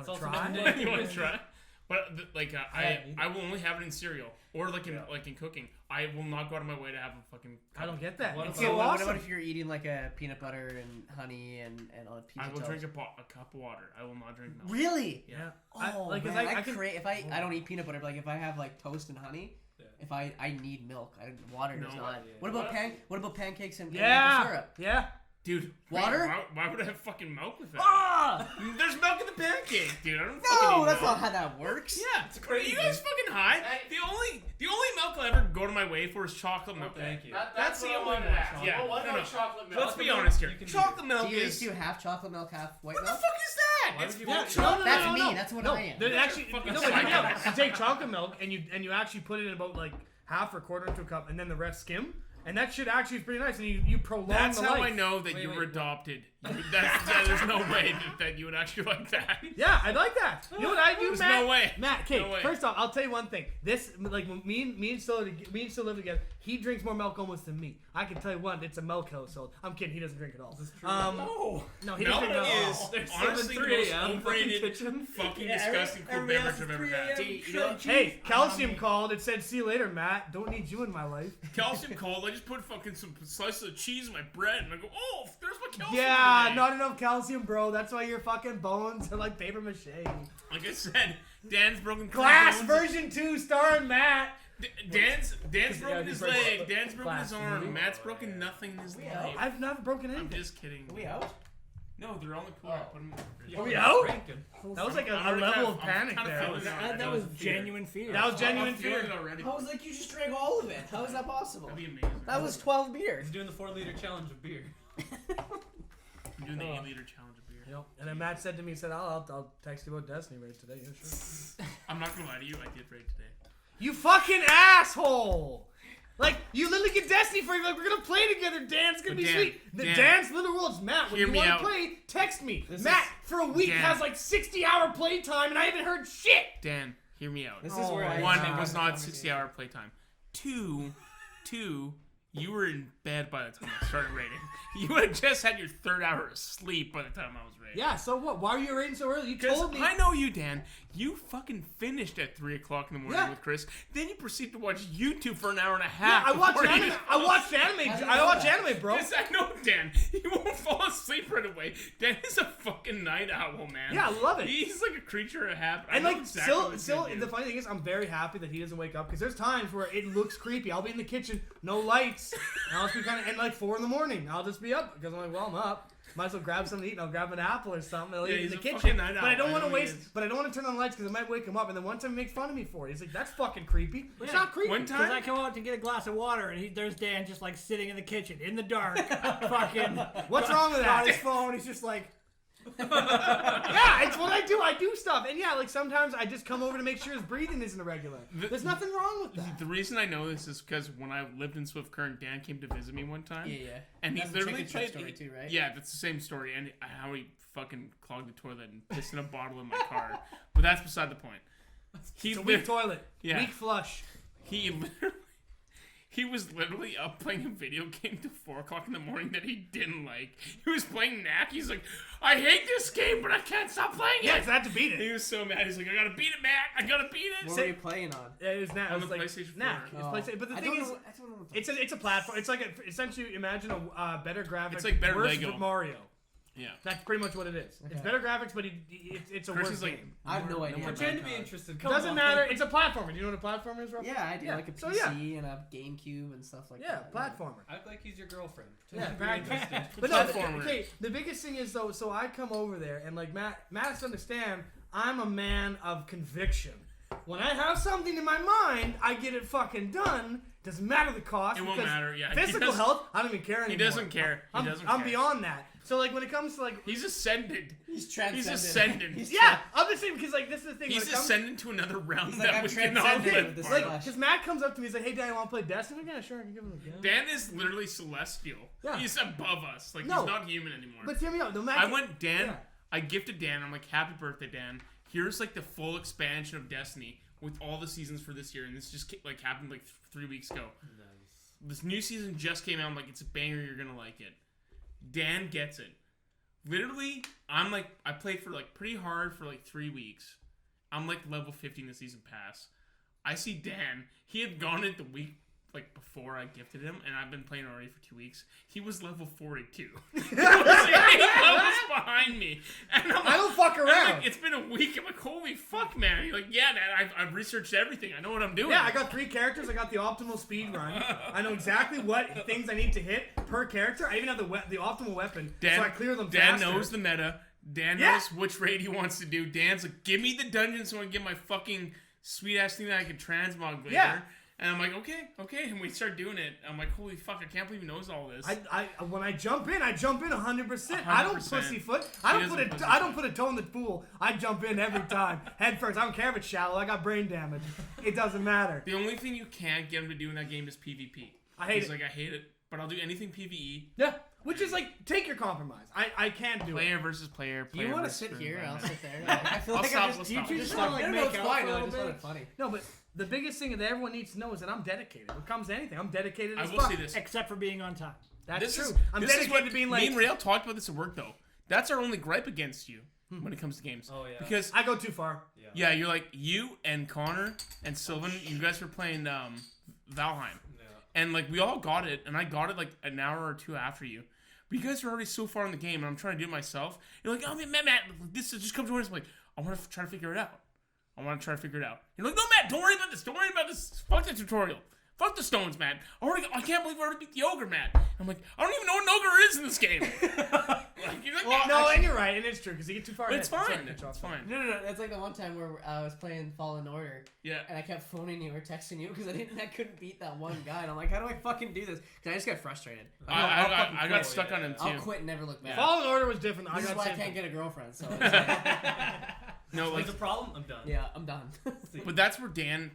It's to also try? been You want to try? But Yeah, I will only have it in cereal or like in cooking. I will not go out of my way to have a fucking. I don't get that. What It's Okay, so what awesome. about if you're eating like a peanut butter and honey and a piece I of will toast? drink a cup of water. I will not drink milk. Really? Yeah. Oh, like, 'cause man, I can. if I don't eat peanut butter, but like if I have like toast and honey, if I need milk, water does No. not. Yeah. What about pancakes and maple Yeah. syrup? Yeah. Dude, Water? Why would I have fucking milk with it? Ah! There's milk in the pancake, dude. I don't fucking No, eat that's milk. not how that works. Yeah, it's crazy. You guys fucking high? The only milk I'll ever go to my way for is chocolate milk. Thank you. That's the what I only wanted one. to ask. Yeah, Well, what no, about no. chocolate milk? Let's be honest here. You can do Chocolate it. milk Do you is. do half chocolate milk, half white What the milk? fuck is that? Why It's would you full want of chocolate? chocolate. That's no, me. no. That's what No, I am. there's actually Fucking no, but you psycho. take chocolate milk and you actually put it in about like half or quarter into a cup, and then the rest skim, And that shit actually is pretty nice, and you prolong That's the how life. I know that you were adopted. There's no way that you would actually like that. Yeah, I like that. You know what I do, There's Matt? no way. Matt, okay, No way. first off, I'll tell you one thing. This, like, when me and still live together. He drinks more milk almost than me. I can tell you one, it's a milk household. I'm kidding, he doesn't drink at all. This is true. No, he Milk doesn't drink at all. is honestly the most overrated, kitchen. fucking disgusting cool beverage I've ever had. Hey, calcium called. It said, "See you later, Matt. Don't need you in my life." Calcium cold. I just put fucking some slices of cheese in my bread, and I go, "Oh, there's my calcium." Yeah, today." not enough calcium, bro. That's why your fucking bones are like paper mache. Like I said, Dan's broken Glass bones. version 2 starring Matt. Dan's broken his he breaks leg. Dan's broken glass. his arm. Matt's broken nothing in his life. I've never broken I'm anything. just kidding. Are we out? No, they're on the cooler. Put them in the fridge. Are we out? Drinking. That was like a I'm level of I'm panic kinda there. feeling it already. That was genuine fear. That was genuine I'm feeling fear. it already. I was like, you just drank all of it. How is that possible? That'd be amazing. That was 12 beers. He's doing the 4-liter challenge of beer. I'm doing the 8-liter challenge of beer. Yep. And then Matt said to me, he said, I'll text you about Destiny raid today. Yeah, sure. I'm not gonna lie to you. I did raid today. You fucking asshole! Like, you literally get Destiny for you. Like, we're gonna play together. Dan's gonna But be Dan, sweet. The Dan. Dan's Little Worlds. Matt, when Hear you me want out. to play, text me. This Matt, is- for a week, Dan. has like 60-hour playtime, and I haven't heard shit. Dan, hear me out. This is where I One, God. it was not 60-hour playtime. Two, you were in bed by the time I started raiding. You had just had your 3rd hour of sleep by the time I was raiding. Yeah, so what? Why are you raiding so early? You Because told me. I know you, Dan. You fucking finished at 3 o'clock in the morning Yeah. with Chris. Then you proceed to watch YouTube for an hour and a Yeah, half. I watched before you- anime. I watched anime, bro. Yes, I know, Dan. He won't fall asleep right away. Dan is a fucking night owl, man. Yeah, I love it. He's like a creature of habit. And I know like, exactly what he's still, gonna do. the funny thing is, I'm very happy that he doesn't wake up because there's times where it looks creepy. I'll be in the kitchen, no lights, and I'll just be kind of, and like 4 in the morning, I'll just be up because I'm like, well, I'm up. Might as well grab something to eat. And I'll grab an apple or something. I'll Yeah, eat in he's the a kitchen. fucking night But I owl. don't I want to know he waste. is. But I don't want to turn on the lights because it might wake him up. And then one time make fun of me for it. He's like, "That's fucking creepy." It's not creepy. One Because I time, come out to get a glass of water and there's Dan just like sitting in the kitchen in the dark, fucking. What's wrong with On that? his phone, he's just like. Yeah, it's what I do. I do stuff. And yeah, like sometimes I just come over to make sure his breathing isn't irregular. There's nothing wrong with that. the reason I know this is because when I lived in Swift Current, Dan came to visit me one time. Yeah. And he That's the literally chicken shit played. story too, right? Yeah, that's the same story. And how he fucking clogged the toilet and pissed in a bottle in my car. But that's beside the point. He It's a lit- weak toilet. Yeah. Weak flush. He was literally up playing a video game till 4 o'clock in the morning that he didn't like. He was playing Knack. He's like, I hate this game, but I can't stop playing Yeah, it. because I had to beat And he it. was so mad. He's like, I gotta beat it, Matt. I gotta beat it. What were you playing on? Yeah, it was Knack. On It was the like PlayStation 4. Knack. It's Oh. PlayStation. But the I thing don't is, know- I don't know what it's a platform. It's like essentially imagine a better graphics. It's like better worse Lego. Mario. Yeah. That's pretty much what it is. It's Okay. better graphics, but it's a Chris worse is like, game. I have no idea. Pretend to be interested. Come Doesn't on. matter. It's a platformer. Do you know what a platformer is, Rob? Yeah, I do. Yeah. Like a PC So, yeah. and a GameCube and stuff like Yeah, that. platformer. Act like he's your girlfriend. Yeah, Pretend to be interested. But no, Platformer. okay. The biggest thing is though. So I come over there and like Matt has to understand. I'm a man of conviction. When I have something in my mind, I get it fucking done. Doesn't matter the cost. It won't because matter, yeah. He Physical doesn't- health, I don't even care anymore. he doesn't care. He doesn't I'm care. beyond that. So like when it comes to like. He's ascended. He's transcendent. He's ascended. He's Yeah, I'm just saying because like this is the thing. He's when it comes, ascended to another realm He's like, that I'm we cannot transcended live with this part of. flesh. because Matt comes up to me, he's like, "Hey, Dan, you want to play Destiny?" I'm like, "Yeah, sure, I can give him a go." Dan is literally celestial. Yeah. He's above us. Like, No. he's not human anymore. But hear me out. No, Matt. I went, Dan, Yeah. I gifted Dan, I'm like, happy birthday, Dan. Here's, like, the full expansion of Destiny with all the seasons for this year. And this just, like, happened, like, 3 weeks ago. This new season just came out. I'm like, it's a banger. You're going to like it. Dan gets it. Literally, I'm, like, I played for, like, pretty hard for, like, 3 weeks. I'm, like, level 50 in the season pass. I see Dan. He had gone it the week like before I gifted him, and I've been playing already for 2 weeks. He was level 42. He was like 8 levels behind me, and I'm like, I don't fuck I'm around. like, it's been a week. I'm like, holy fuck, man. He's like, yeah, Dad, I've researched everything. I know what I'm doing. Yeah, I got 3 characters. I got the optimal speed run. I know exactly what things I need to hit per character. I even have the optimal weapon, so I clear them Dan faster. knows the meta. Dan Yeah. knows which raid he wants to do. Dan's like, give me the dungeon so I can get my fucking sweet ass thing that I can transmog later. Yeah. And I'm like, okay, and we start doing it. I'm like, holy fuck, I can't believe he knows all this. I when I jump in 100%. I don't 100%. pussyfoot. He doesn't I don't put a toe in the pool. I jump in every time, head first. I don't care if it's shallow. I got brain damage. It doesn't matter. The only thing you can't get him to do in that game is PvP. I hate He's it. like, I hate it, but I'll do anything PvE. Yeah, which is like, take your compromise. I can't do Player versus player. Do you want to versus sit here? I'll environment. sit there. Like, I feel I'll like stop, I'm we'll just. stop. You just want to like No, make it's out fine. for a I little just find bit. it funny. No, but the biggest thing that everyone needs to know is that I'm dedicated. When it comes to anything, I'm dedicated I as will fuck. say this. Except for being on time. That's This true. is, I'm this is dedicated what to being me like, and Rael talked about this at work though. That's our only gripe against you when it comes to games. Oh, yeah. Because I go too far. yeah, you're like you and Connor and Sylvan. You guys were playing Valheim, and like we all got it, and I got it like an hour or two after you. But you guys are already so far in the game, and I'm trying to do it myself. You're like, oh man, Matt, this is just come to us. I'm like, I want to try to figure it out. You're like, no, Matt, don't worry about this. Don't worry about this. Fuck the tutorial. Fuck the stones, Matt. I can't believe I already beat the ogre, Matt. I'm like, I don't even know what an ogre is in this game. Like, you're like, Well, no, and you're right, and it's true because you get too far. it's ahead. fine. Sorry, It's fine. No. It's like the one time where I was playing Fallen Order. Yeah. And I kept phoning you or texting you because I couldn't beat that one guy. And I'm like, how do I fucking do this? Because I just got frustrated. Like, I got stuck on him too. I'll quit and never look back. Fallen Order was different. This I is got why I sent can't get a girlfriend. So it's like, No, like, There's a problem. I'm done. yeah, I'm done. but that's where Dan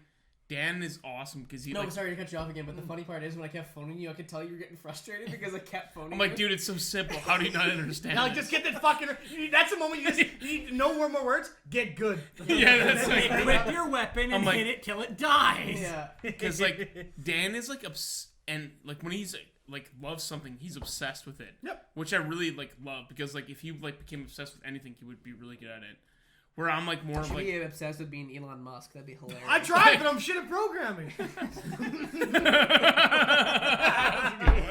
is awesome because he. No, like, sorry to cut you off again, but the funny part is when I kept phoning you, I could tell you were getting frustrated because I kept phoning I'm like, you. dude, it's so simple. How do you not understand? Now, like, this? just get that fucking. That's the moment you need no more words. Get good. Yeah, that's like. Whip your weapon I'm and like- hit it till it dies. Yeah. Because like Dan is like and like when he's like loves something, he's obsessed with it. Yep. Which I really like love because like if you like became obsessed with anything, he would be really good at it. Where I'm like more of Should like. be obsessed with being Elon Musk. That'd be hilarious. I tried, but I'm shit at programming.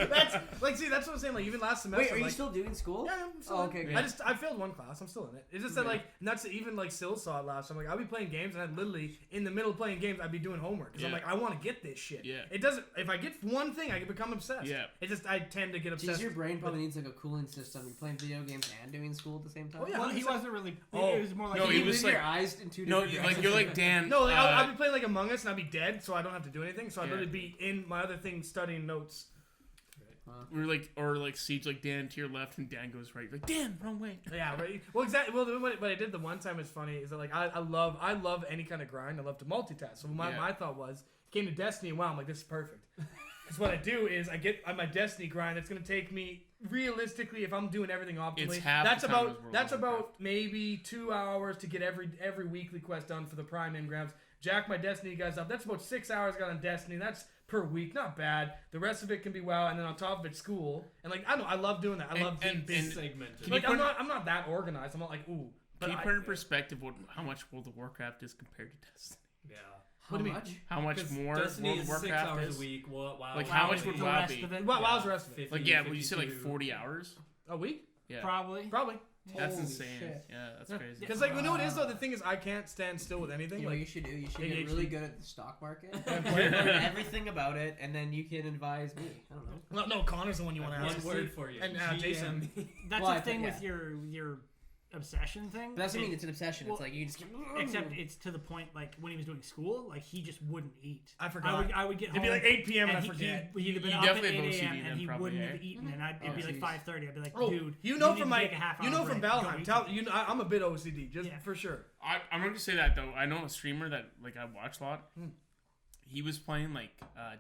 That's like, see, that's what I'm saying. Like, even last semester. Wait, are you like, still doing school? Yeah, I'm still Oh, in okay, it. good. I failed one class. I'm still in it. It's just that like, and that's even like Sil saw it last. I'm like, I'll be playing games, and I'd literally in the middle of playing games, I'd be doing homework because I'm Yeah. like, I want to get this shit. Yeah. It doesn't. If I get one thing, I can become obsessed. Yeah. It just I tend to get obsessed. Jeez, your brain with- probably needs like a cooling system. You're playing video games and doing school at the same time. Oh, yeah. Well, he 100%. wasn't really. Oh. It was more like No, Can he you was move like- your eyes in two No, different like you're like Dan. No, like, I'll be playing like Among Us and I'll be dead, so I don't have to do anything. So I'd Yeah. literally be in my other thing studying notes. We're like, or like Siege, like Dan to your left and Dan goes right. Like Dan, wrong way. Yeah, right. Well, exactly. Well, what I did the one time is funny. Is that like I love any kind of grind. I love to multitask. So my thought was came to Destiny and wow, I'm like this is perfect. Because what I do is I get on my Destiny grind. It's gonna take me realistically if I'm doing everything optimally. It's half that's the time about as World that's of about Warcraft. maybe 2 hours to get every weekly quest done for the Prime Engrams. Jack my Destiny guys up. That's about 6 hours got on Destiny. That's per week, not bad. The rest of it can be WoW, and then on top of it, school. And like I don't know, I love doing that. I love being busy. Segmented. Can Like you put- I'm not that organized. I'm not like ooh. But Can you I- put in perspective how much World of Warcraft is compared to Destiny? Yeah. How do you mean? much? How much 'Cause more Destiny World of is Warcraft 6 hours is? a week. Wow. Like, how much would the WoW rest be? of it. Wow's the rest of it? 50, Like yeah, would you say like 52. 40 hours? A week? Yeah. Probably. Probably. That's Holy insane. shit. Yeah, that's crazy. Because like you know what it is though. The thing is I can't stand still with anything. You know what Like you should do? You should ADHD. get really good at the stock market. Learn everything about it, and then you can advise me. I don't know. no, Connor's the one you want to One ask. word for you. And GM. Jason. That's Well, the I thing think- with your obsession thing. But that's what I mean. It- It's an obsession. well, It's like you just. Except it's to the point like when he was doing school, like he just wouldn't eat. I forgot. I would get home. It'd be like 8 p.m. and I and forget. he'd have been You up at definitely 8 have a.m. OCD and he then, probably, wouldn't eh? have eaten, and it'd be like jeez. 5:30. I'd be like, Oh, dude, you know need from to my take a half you hour know from break. Don't Valheim. eat Tell today." you know I'm a bit OCD just Yeah. for sure. I'm going to say that though. I know a streamer that like I watch a lot. He was playing like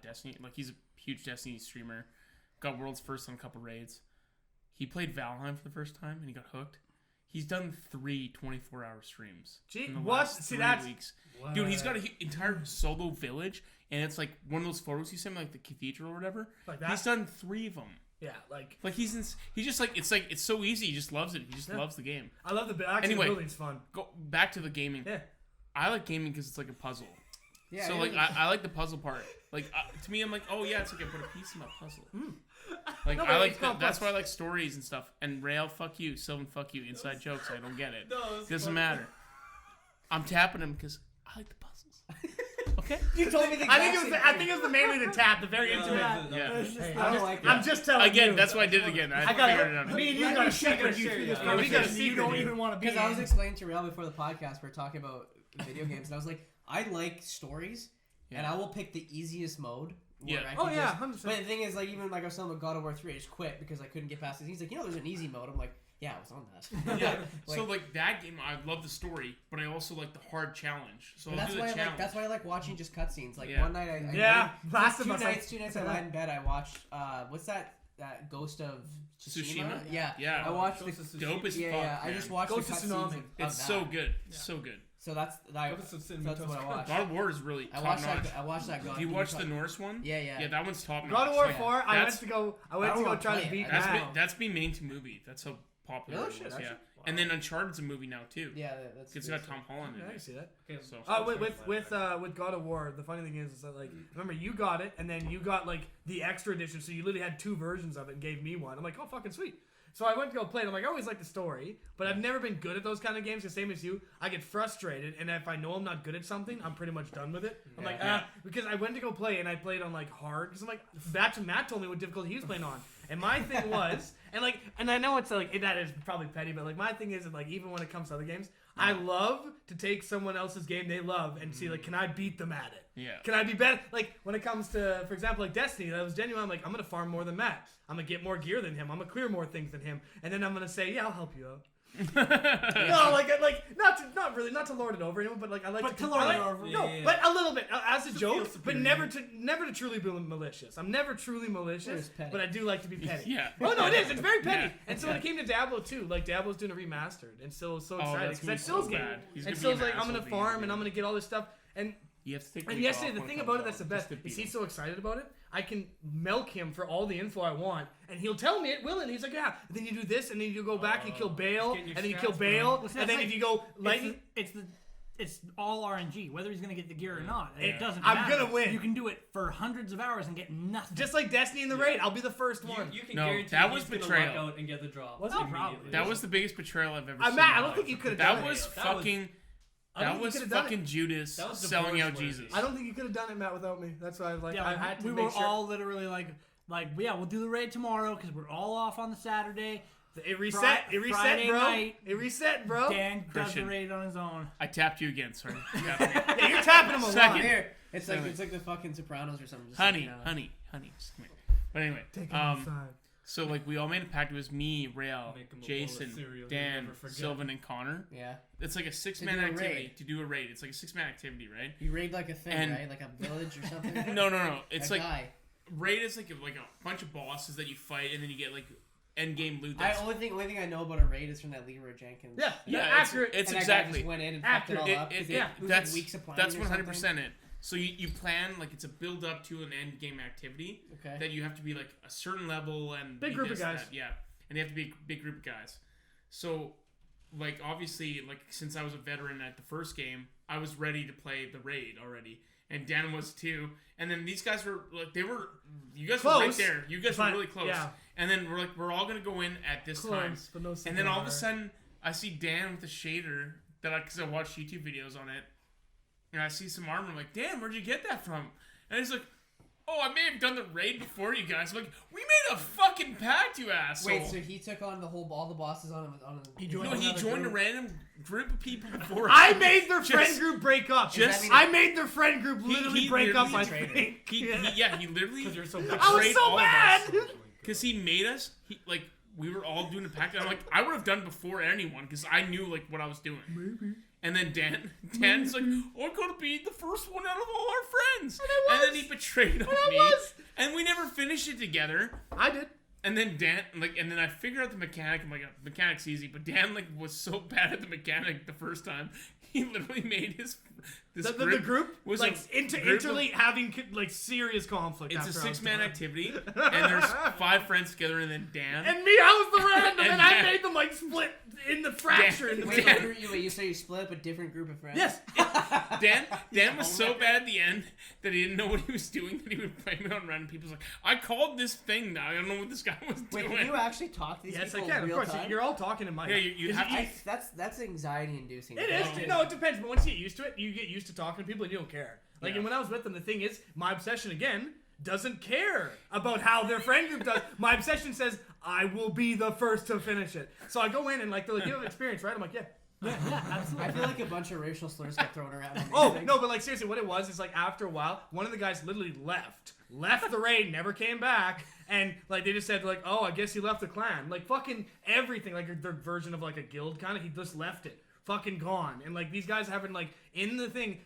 Destiny. Like he's a huge Destiny streamer. Got world's first on a couple raids. He played Valheim for the first time and he got hooked. He's done 3 24-hour streams. Gee, in the what? last See, 3 that's- weeks. Dude, he's got an entire solo village, and it's like one of those photos you sent me, like the cathedral or whatever. Like that? He's done 3 of them. Yeah, like Like he's just like it's so easy. He just loves it. He just loves the game. I love the actually Anyway. the building's fun. Go back to the gaming. Yeah. I like gaming because it's like a puzzle. Yeah. So yeah, like yeah. I like the puzzle part. Like to me, I'm like, oh yeah, it's like I put a piece in my puzzle. Like No, I but like it's complex. that's why I like stories and stuff. And Rail, fuck you, Sylvan, fuck you. Inside jokes, I don't get it. Doesn't matter. I'm tapping him because I like the puzzles. Okay. You told me the I think exact it was same I think it was the mainly the tap, the very intimate. Yeah. Hey, I don't like that. I'm just telling Again, you. that's why I did it again. I I figured it got out. me and you Let got me a secret. you through this Yeah, we got a conversation. You don't secret. even want to be. Because I was in. explaining to Real before the podcast, we were talking about video games, and I was like, I like stories, and I will pick the easiest mode. Where Yeah. I Oh can yeah, just, 100%. But the thing is, like, even like I was telling him God of War 3, I just quit because I couldn't get past it. He's like, you know, there's an easy mode. I'm like, Yeah, I was on that. Yeah. So like that game, I love the story, but I also like the hard challenge. So I'll That's do the why challenge. that's why I like watching just cutscenes. Like Yeah. one night I Last of two Us. nights I lied in bed. I watched what's that Ghost of Tsushima? Yeah. Yeah. I watched Ghost of the Tsushima. Dope as fuck. yeah. I man. just watched Ghost the of cutscenes Tsunami. of It's that. so good. So good. So that's Ghost of Tsushima. that's what I watched. God of War is really I top watched notch. that. I watched that. Do you watch the Norse one? Yeah. Yeah, that one's top notch. God of War Yeah. 4. I went That's- to go I try wanna to play beat it. that. That's been made to movie. That's how popular Really? it Shit, was. actually? Yeah. And then Uncharted's a movie now too. Yeah, that's. It's got Tom Holland in Yeah, I can it. see that. Okay, So- With God of War, the funny thing is that like remember you got it and then you got like the extra edition, so you literally had 2 versions of it and gave me one. I'm like, oh fucking sweet. So I went to go play it. I'm like, I always like the story, but I've never been good at those kind of games. The same as you, I get frustrated, and if I know I'm not good at something, I'm pretty much done with it. I'm like, because I went to go play and I played on like hard because I'm like, Matt told me what difficulty he was playing on, and my thing was, and I know it's like that is probably petty, but like my thing is that like even when it comes to other games, I love to take someone else's game they love and see like, can I beat them at it? Yeah. Can I be better? Like when it comes to, for example, like Destiny, that was genuine. I'm like, I'm gonna farm more than Matt. I'm gonna get more gear than him. I'm gonna clear more things than him, and then I'm gonna say, yeah, I'll help you out. No, like not to lord it over anyone, but like I like But to to lord I it like- over. No, Yeah. but a little bit as a joke, feel but superior. never to truly be malicious. I'm never truly malicious, It's petty. but I do like to be petty. Yeah. Oh no, it is. It's very petty. Yeah. And so when it came to Diablo 2, like Diablo's doing a remastered, and still so Oh, excited that's because gonna that's be so Still's game. bad. He's And gonna be Still's an like, I'm asshole gonna being farm in and I'm it. gonna get all this stuff. And You have to take. and week yesterday, off the when thing it about it comes that's the out, best just to is beat he's him. so excited about it. I can milk him for all the info I want, and he'll tell me it will, and he's like, yeah. And then you do this, and then you go back and kill Bale, getting and your then you kill stats, Bale, bro. and then if you go lightning, It's all RNG. Whether he's gonna get the gear or not, it doesn't I'm matter. gonna win. You can do it for hundreds of hours and get nothing. just like Destiny in the raid, I'll be the first one. You can No, guarantee that was he's gonna betrayal. luck out and get the drop. Was it? immediately. Probably. That was the biggest betrayal I've ever I'm seen. mad. in I my don't life. think you could have That done was it. That was- fucking. I don't That think was you could've done fucking it. Judas That was selling out divorce-worthy. Jesus. I don't think you could have done it, Matt, without me. That's why I like. Yeah, I had to we make were sure. all literally like, yeah, we'll do the raid tomorrow because we're all off on the Saturday. It reset. It reset, Friday bro. night. It reset, bro. Dan does the Christian. raid on his own. I tapped you again. Sorry. Yeah. Yeah, you're tapping him a lot. Second. Here, it's like Anyway. it's like the fucking Sopranos or something. Just honey, like, honey, just come here. But anyway, Take him outside. so like we all made a pact. It was me, Rael, Make him a bowl of Jason, cereal you'll Dan, never forget. Sylvan, and Connor. Yeah, It's like a 6-man do a activity raid. to do a raid. It's like a 6-man activity, right? you raid like a thing, And- right? Like a village or something. No. It's a like guy. raid is like a bunch of bosses that you fight, and then you get like end game loot. I That's, only thing I know about a raid is from that Leroy Jenkins. Yeah, yeah, accurate. It's and that guy exactly. just went in and fucked it all Accurate. up. 'cause It- it was that's like weeks of planning that's or 100% it. So you plan like it's a build up to an end game activity Okay. that you have to be like a certain level and Big be group of this, guys. that, yeah, and you have to be a big group of guys. So like obviously like since I was a veteran at the first game, I was ready to play the raid already, and Dan was too. And then these guys were like you guys were right Close, there. You guys but- were really close. yeah. And then we're all gonna go in at this time. Close, but no And then all of a cigar. sudden, I see Dan with a shader because I watched YouTube videos on it, and I see some armor. I'm like, Dan, where'd you get that from? And he's like, oh, I may have done the raid before you guys. I'm like, we made a fucking pact, you asshole. Wait, so he took on all the bosses on him. He joined no, he another joined a group. random group of people before. I made their Just- friend group break up. just- I made their friend group He- literally he break up. literally I betrayed think. He literally. Because you're so I was betrayed so all of mad. us. Because he made us, we were all doing a pact. And I'm like, I would have done before anyone because I knew like what I was doing. Maybe. And then Dan's like, oh, I'm gonna be the first one out of all our friends. And then he betrayed me. was. And we never finished it together. I did. And then Dan, and then I figured out the mechanic. I'm like, mechanic's easy. But Dan was so bad at the mechanic the first time. He literally made this The group was like a group of- interly having like serious conflict. It's a after I was 6-man done. activity, and there's 5 friends together, and then Dan. And me, I was the random, And and I Dan- made them like split in the fracture in the Wait, middle. you say you split up a different group of friends? Yes. Dan was so bad at the end that he didn't know what he was doing, that he would blame it on random people. He's like, I called this thing now. I don't know what this guy was Wait, doing. can you actually talk to these Yes, I people can. in Of real course, time? you're all talking in my Yeah, head. you have to. That's anxiety inducing. It is. No, it depends. But once you get used to it, you get used to talking to people and you don't care. Like, Yeah. and when I was with them, the thing is, my obsession, again, doesn't care about how their friend group does. My obsession says, I will be the first to finish it. So I go in and, like, they're like, you have experience, right? I'm like, yeah. Yeah, absolutely. I feel like a bunch of racial slurs get thrown around. in these Oh things. no, but like seriously, what it was is like after a while, one of the guys literally left the raid, never came back, and like they just said like, oh, I guess he left the clan, like fucking everything, like their version of like a guild kind of. He just left it, fucking gone, and like these guys haven't like in the thing.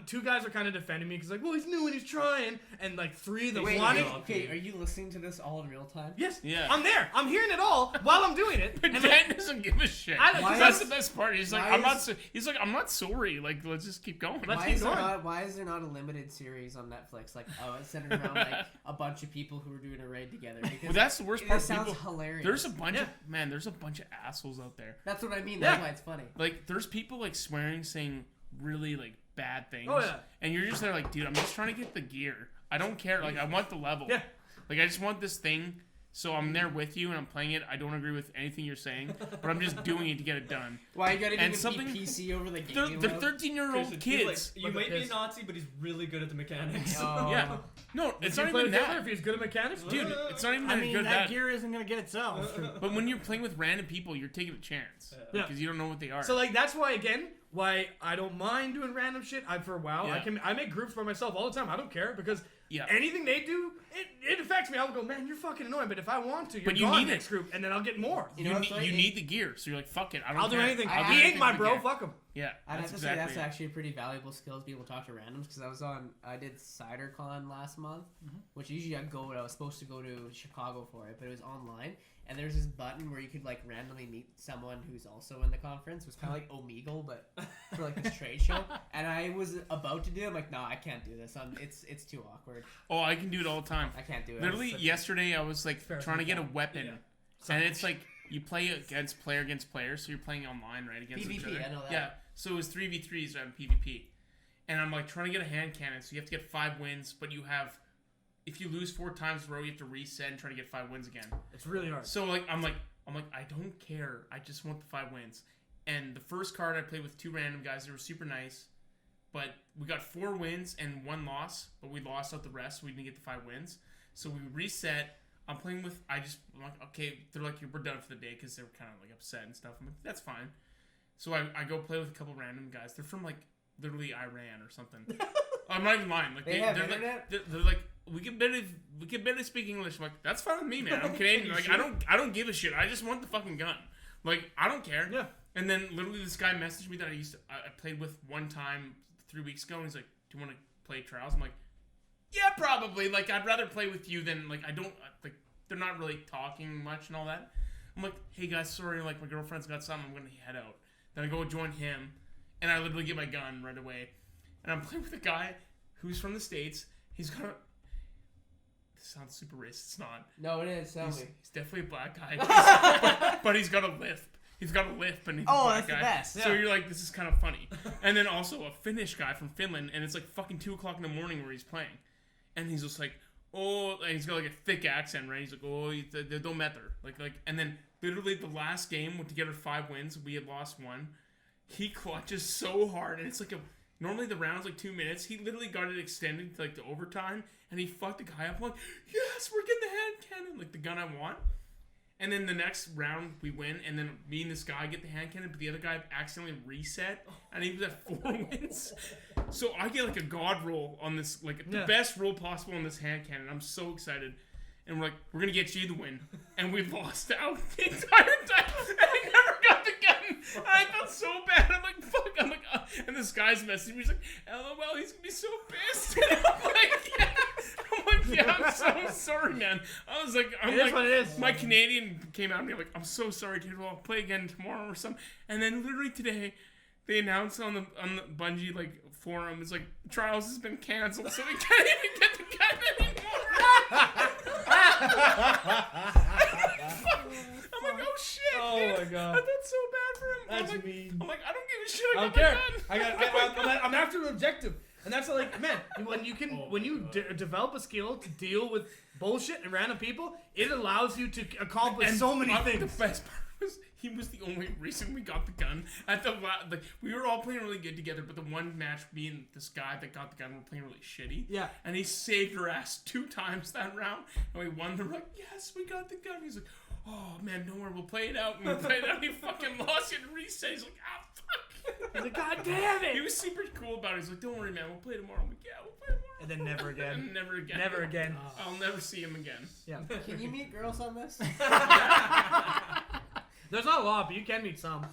Two guys are kind of defending me because like, well, he's new and he's trying, and like three of the Wait, one. okay, are you listening to this all in real time? Yes, Yeah. I'm there. I'm hearing it all while I'm doing it. But And, Dan like, doesn't give a shit. Why That's is- the best part. He's like, why I'm not. is- He's like, I'm not sorry. Like, let's just keep going. Let's Why keep is, there going. why is there not a limited series on Netflix? Like, oh, it's centered around like a bunch of people who are doing a raid together. Because Well, that's the worst it part. sounds People, hilarious. there's a bunch Yeah. of man. There's a bunch of assholes out there. That's what I mean. Yeah. That's why it's funny. Like, there's people like swearing, saying really like bad things. Oh, yeah. And you're just there like, dude, I'm just trying to get the gear. I don't care. Like, I want the level. Yeah. Like, I just want this thing. So I'm there with you and I'm playing it. I don't agree with anything you're saying, but I'm just doing it to get it done. Why you gotta And even something- be PC over the game? They're mode? 13-year-old He's kids. like, you might be a Nazi, but he's really good at the mechanics. Oh. Yeah. No, it's If not you play even with Hitler, that. if he's good at mechanics, Dude, it's not even I that mean, good that at that. gear isn't gonna get itself. But when you're playing with random people, you're taking a chance. Yeah. Because you don't know what they are. So like that's why why I don't mind doing random shit. For a while Yeah. I make groups by myself all the time. I don't care because Yeah. anything they do it affects me. I'll go, man, you're fucking annoying. But if I want to, you're But you gone need next it. group, and then I'll get more. You know you what's funny? need the gear. So you're like, fuck it. I don't I'll do care. anything. I He have ain't to my do bro. gear. Fuck him. Yeah. I'd have That's to say that's exactly it. actually a pretty valuable skill to be able to talk to randoms because I did CyberCon last month, which usually I was supposed to go to Chicago for it, but it was online. And there's this button where you could like randomly meet someone who's also in the conference. It was kind of like Omegle, but for like this trade show. And I was about to do it. I'm like, no, I can't do this. It's too awkward. Oh, I can do it all the time. I can't do it. Literally, yesterday I was like Fair trying to get a enough. weapon. Yeah. And it's like, you play against player, so you're playing online, right? Against each PvP, other. I know that. Yeah. So it was 3v3s on PvP. And I'm like trying to get a hand cannon, so you have to get 5 wins, but you have. If you lose 4 times in a row, you have to reset and try to get 5 wins again. It's really hard. So like I'm like I don't care. I just want the 5 wins. And the first card I played with 2 random guys. They were super nice, but we got 4 wins and 1 loss. But we lost out the rest. So we didn't get the 5 wins. So we reset. I'm playing with. I'm like, okay. They're like, we're done for the day because they were kind of like upset and stuff. I'm like, that's fine. So I go play with a couple random guys. They're from like literally Iran or something. I'm not even lying. Like They have they're internet? like they're like we can barely speak English. I'm like, that's fine with me, man. I'm Canadian. Like I don't give a shit. I just want the fucking gun. Like I don't care. Yeah. And then literally this guy messaged me that I played with one time 3 weeks ago, and he's like, do you want to play trials? I'm like, yeah, probably. Like I'd rather play with you than like I don't like they're not really talking much and all that. I'm like, hey guys, sorry, like my girlfriend's got something. I'm gonna head out. Then I go join him, and I literally get my gun right away. And I'm playing with a guy who's from the States. He's got a. This sounds super racist. It's not. No, it is. Tell He's, me. he's definitely a black guy. but he's got a lisp. He's got a lisp, and he's a Oh, black that's the guy. best. So you're like, this is kind of funny. And then also a Finnish guy from Finland, and it's like fucking 2 o'clock in the morning where he's playing. And he's just like, oh, and he's got like a thick accent, right? He's like, oh, they don't matter. Like, and then literally the last game to get our 5 wins, we had lost 1. He clutches so hard, and it's like normally the round's like 2 minutes. He literally got it extended to like the overtime, and he fucked the guy up. I'm like, yes, we're getting the hand cannon, like the gun I want. And then the next round we win, and then me and this guy get the hand cannon, but the other guy accidentally reset, and he was at 4 wins. So I get like a god roll on this, like the best roll possible on this hand cannon. I'm so excited. And we're like, we're gonna get you the win. And we lost out the entire time. And I never got the gun. And I felt so bad. I'm like, fuck. I'm like, and this guy's messaging me. He's like, LOL, he's gonna be so pissed. And I'm like, yeah. I'm so sorry, man. I was like, It is what it is. My Canadian came out and I'm like, I'm so sorry, dude. Well, I'll play again tomorrow or something. And then literally today, they announced on the Bungie like forum, it's like trials has been canceled, so we can't even get the gun anymore. I'm like, oh shit. Oh dude. my God. I felt so bad for him. That's I'm like, mean. I'm like, I don't give a shit. I I don't got my care. gun. I'm after an objective, and that's like, man, when you can, when you develop a skill to deal with bullshit and random people, it allows you to accomplish so many things. The best part was he was the only reason we got the gun. At the like, we were all playing really good together, but the one match, me and this guy that got the gun were playing really shitty. Yeah. And he saved her ass 2 times that round, and we won. They're like, yes, we got the gun. He's like, oh man, don't worry, we'll play it out. And we played it out. He fucking lost it and reset. He's like, ah, He's like, God damn it! He was super cool about it. He's like, don't worry, man. We'll play tomorrow. I'm like, yeah, we'll play tomorrow. And then never again. And never again. Never again. I'll never see him again. Yeah. Can you meet girls on this? There's not a lot, but you can meet some.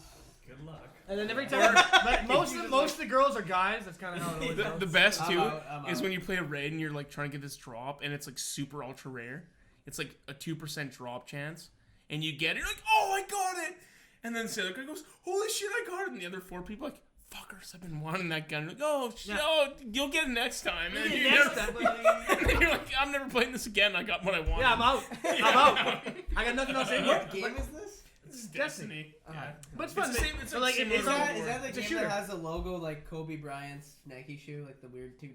Good luck. And then every time, but most of the girls are guys. That's kind of how it always goes. The best too I'm is out. when you play a raid and you're like trying to get this drop and it's like super ultra rare. It's like a 2% drop chance, and you get it. You're like, oh, I got it. And then the other guy goes, holy shit, I got it. And the other 4 people are like, fuckers, I've been wanting that gun. You're like, oh, shit, oh, you'll get it next time. And then you're like, I'm never playing this again. I got what I wanted. Yeah, I'm out. I'm out. I got nothing else in What here. game is this? It's Destiny. Yeah. But it's fun. It's the same. It's So, like like, similar Is to that, War. is that the It's a game shooter. that has the logo like Kobe Bryant's Nike shoe, like the weird 3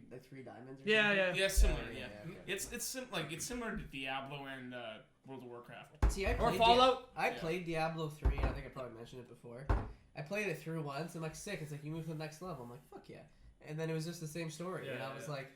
diamonds? Or Yeah, something? yeah. Yeah, similar. Yeah, okay. it's similar to Diablo and World of Warcraft. See, I Or played Fallout. I played Diablo 3, and I think I probably mentioned it before. I played it through once, and I'm like, sick. It's like, you move to the next level. I'm like, fuck yeah. And then it was just the same story, and I was like,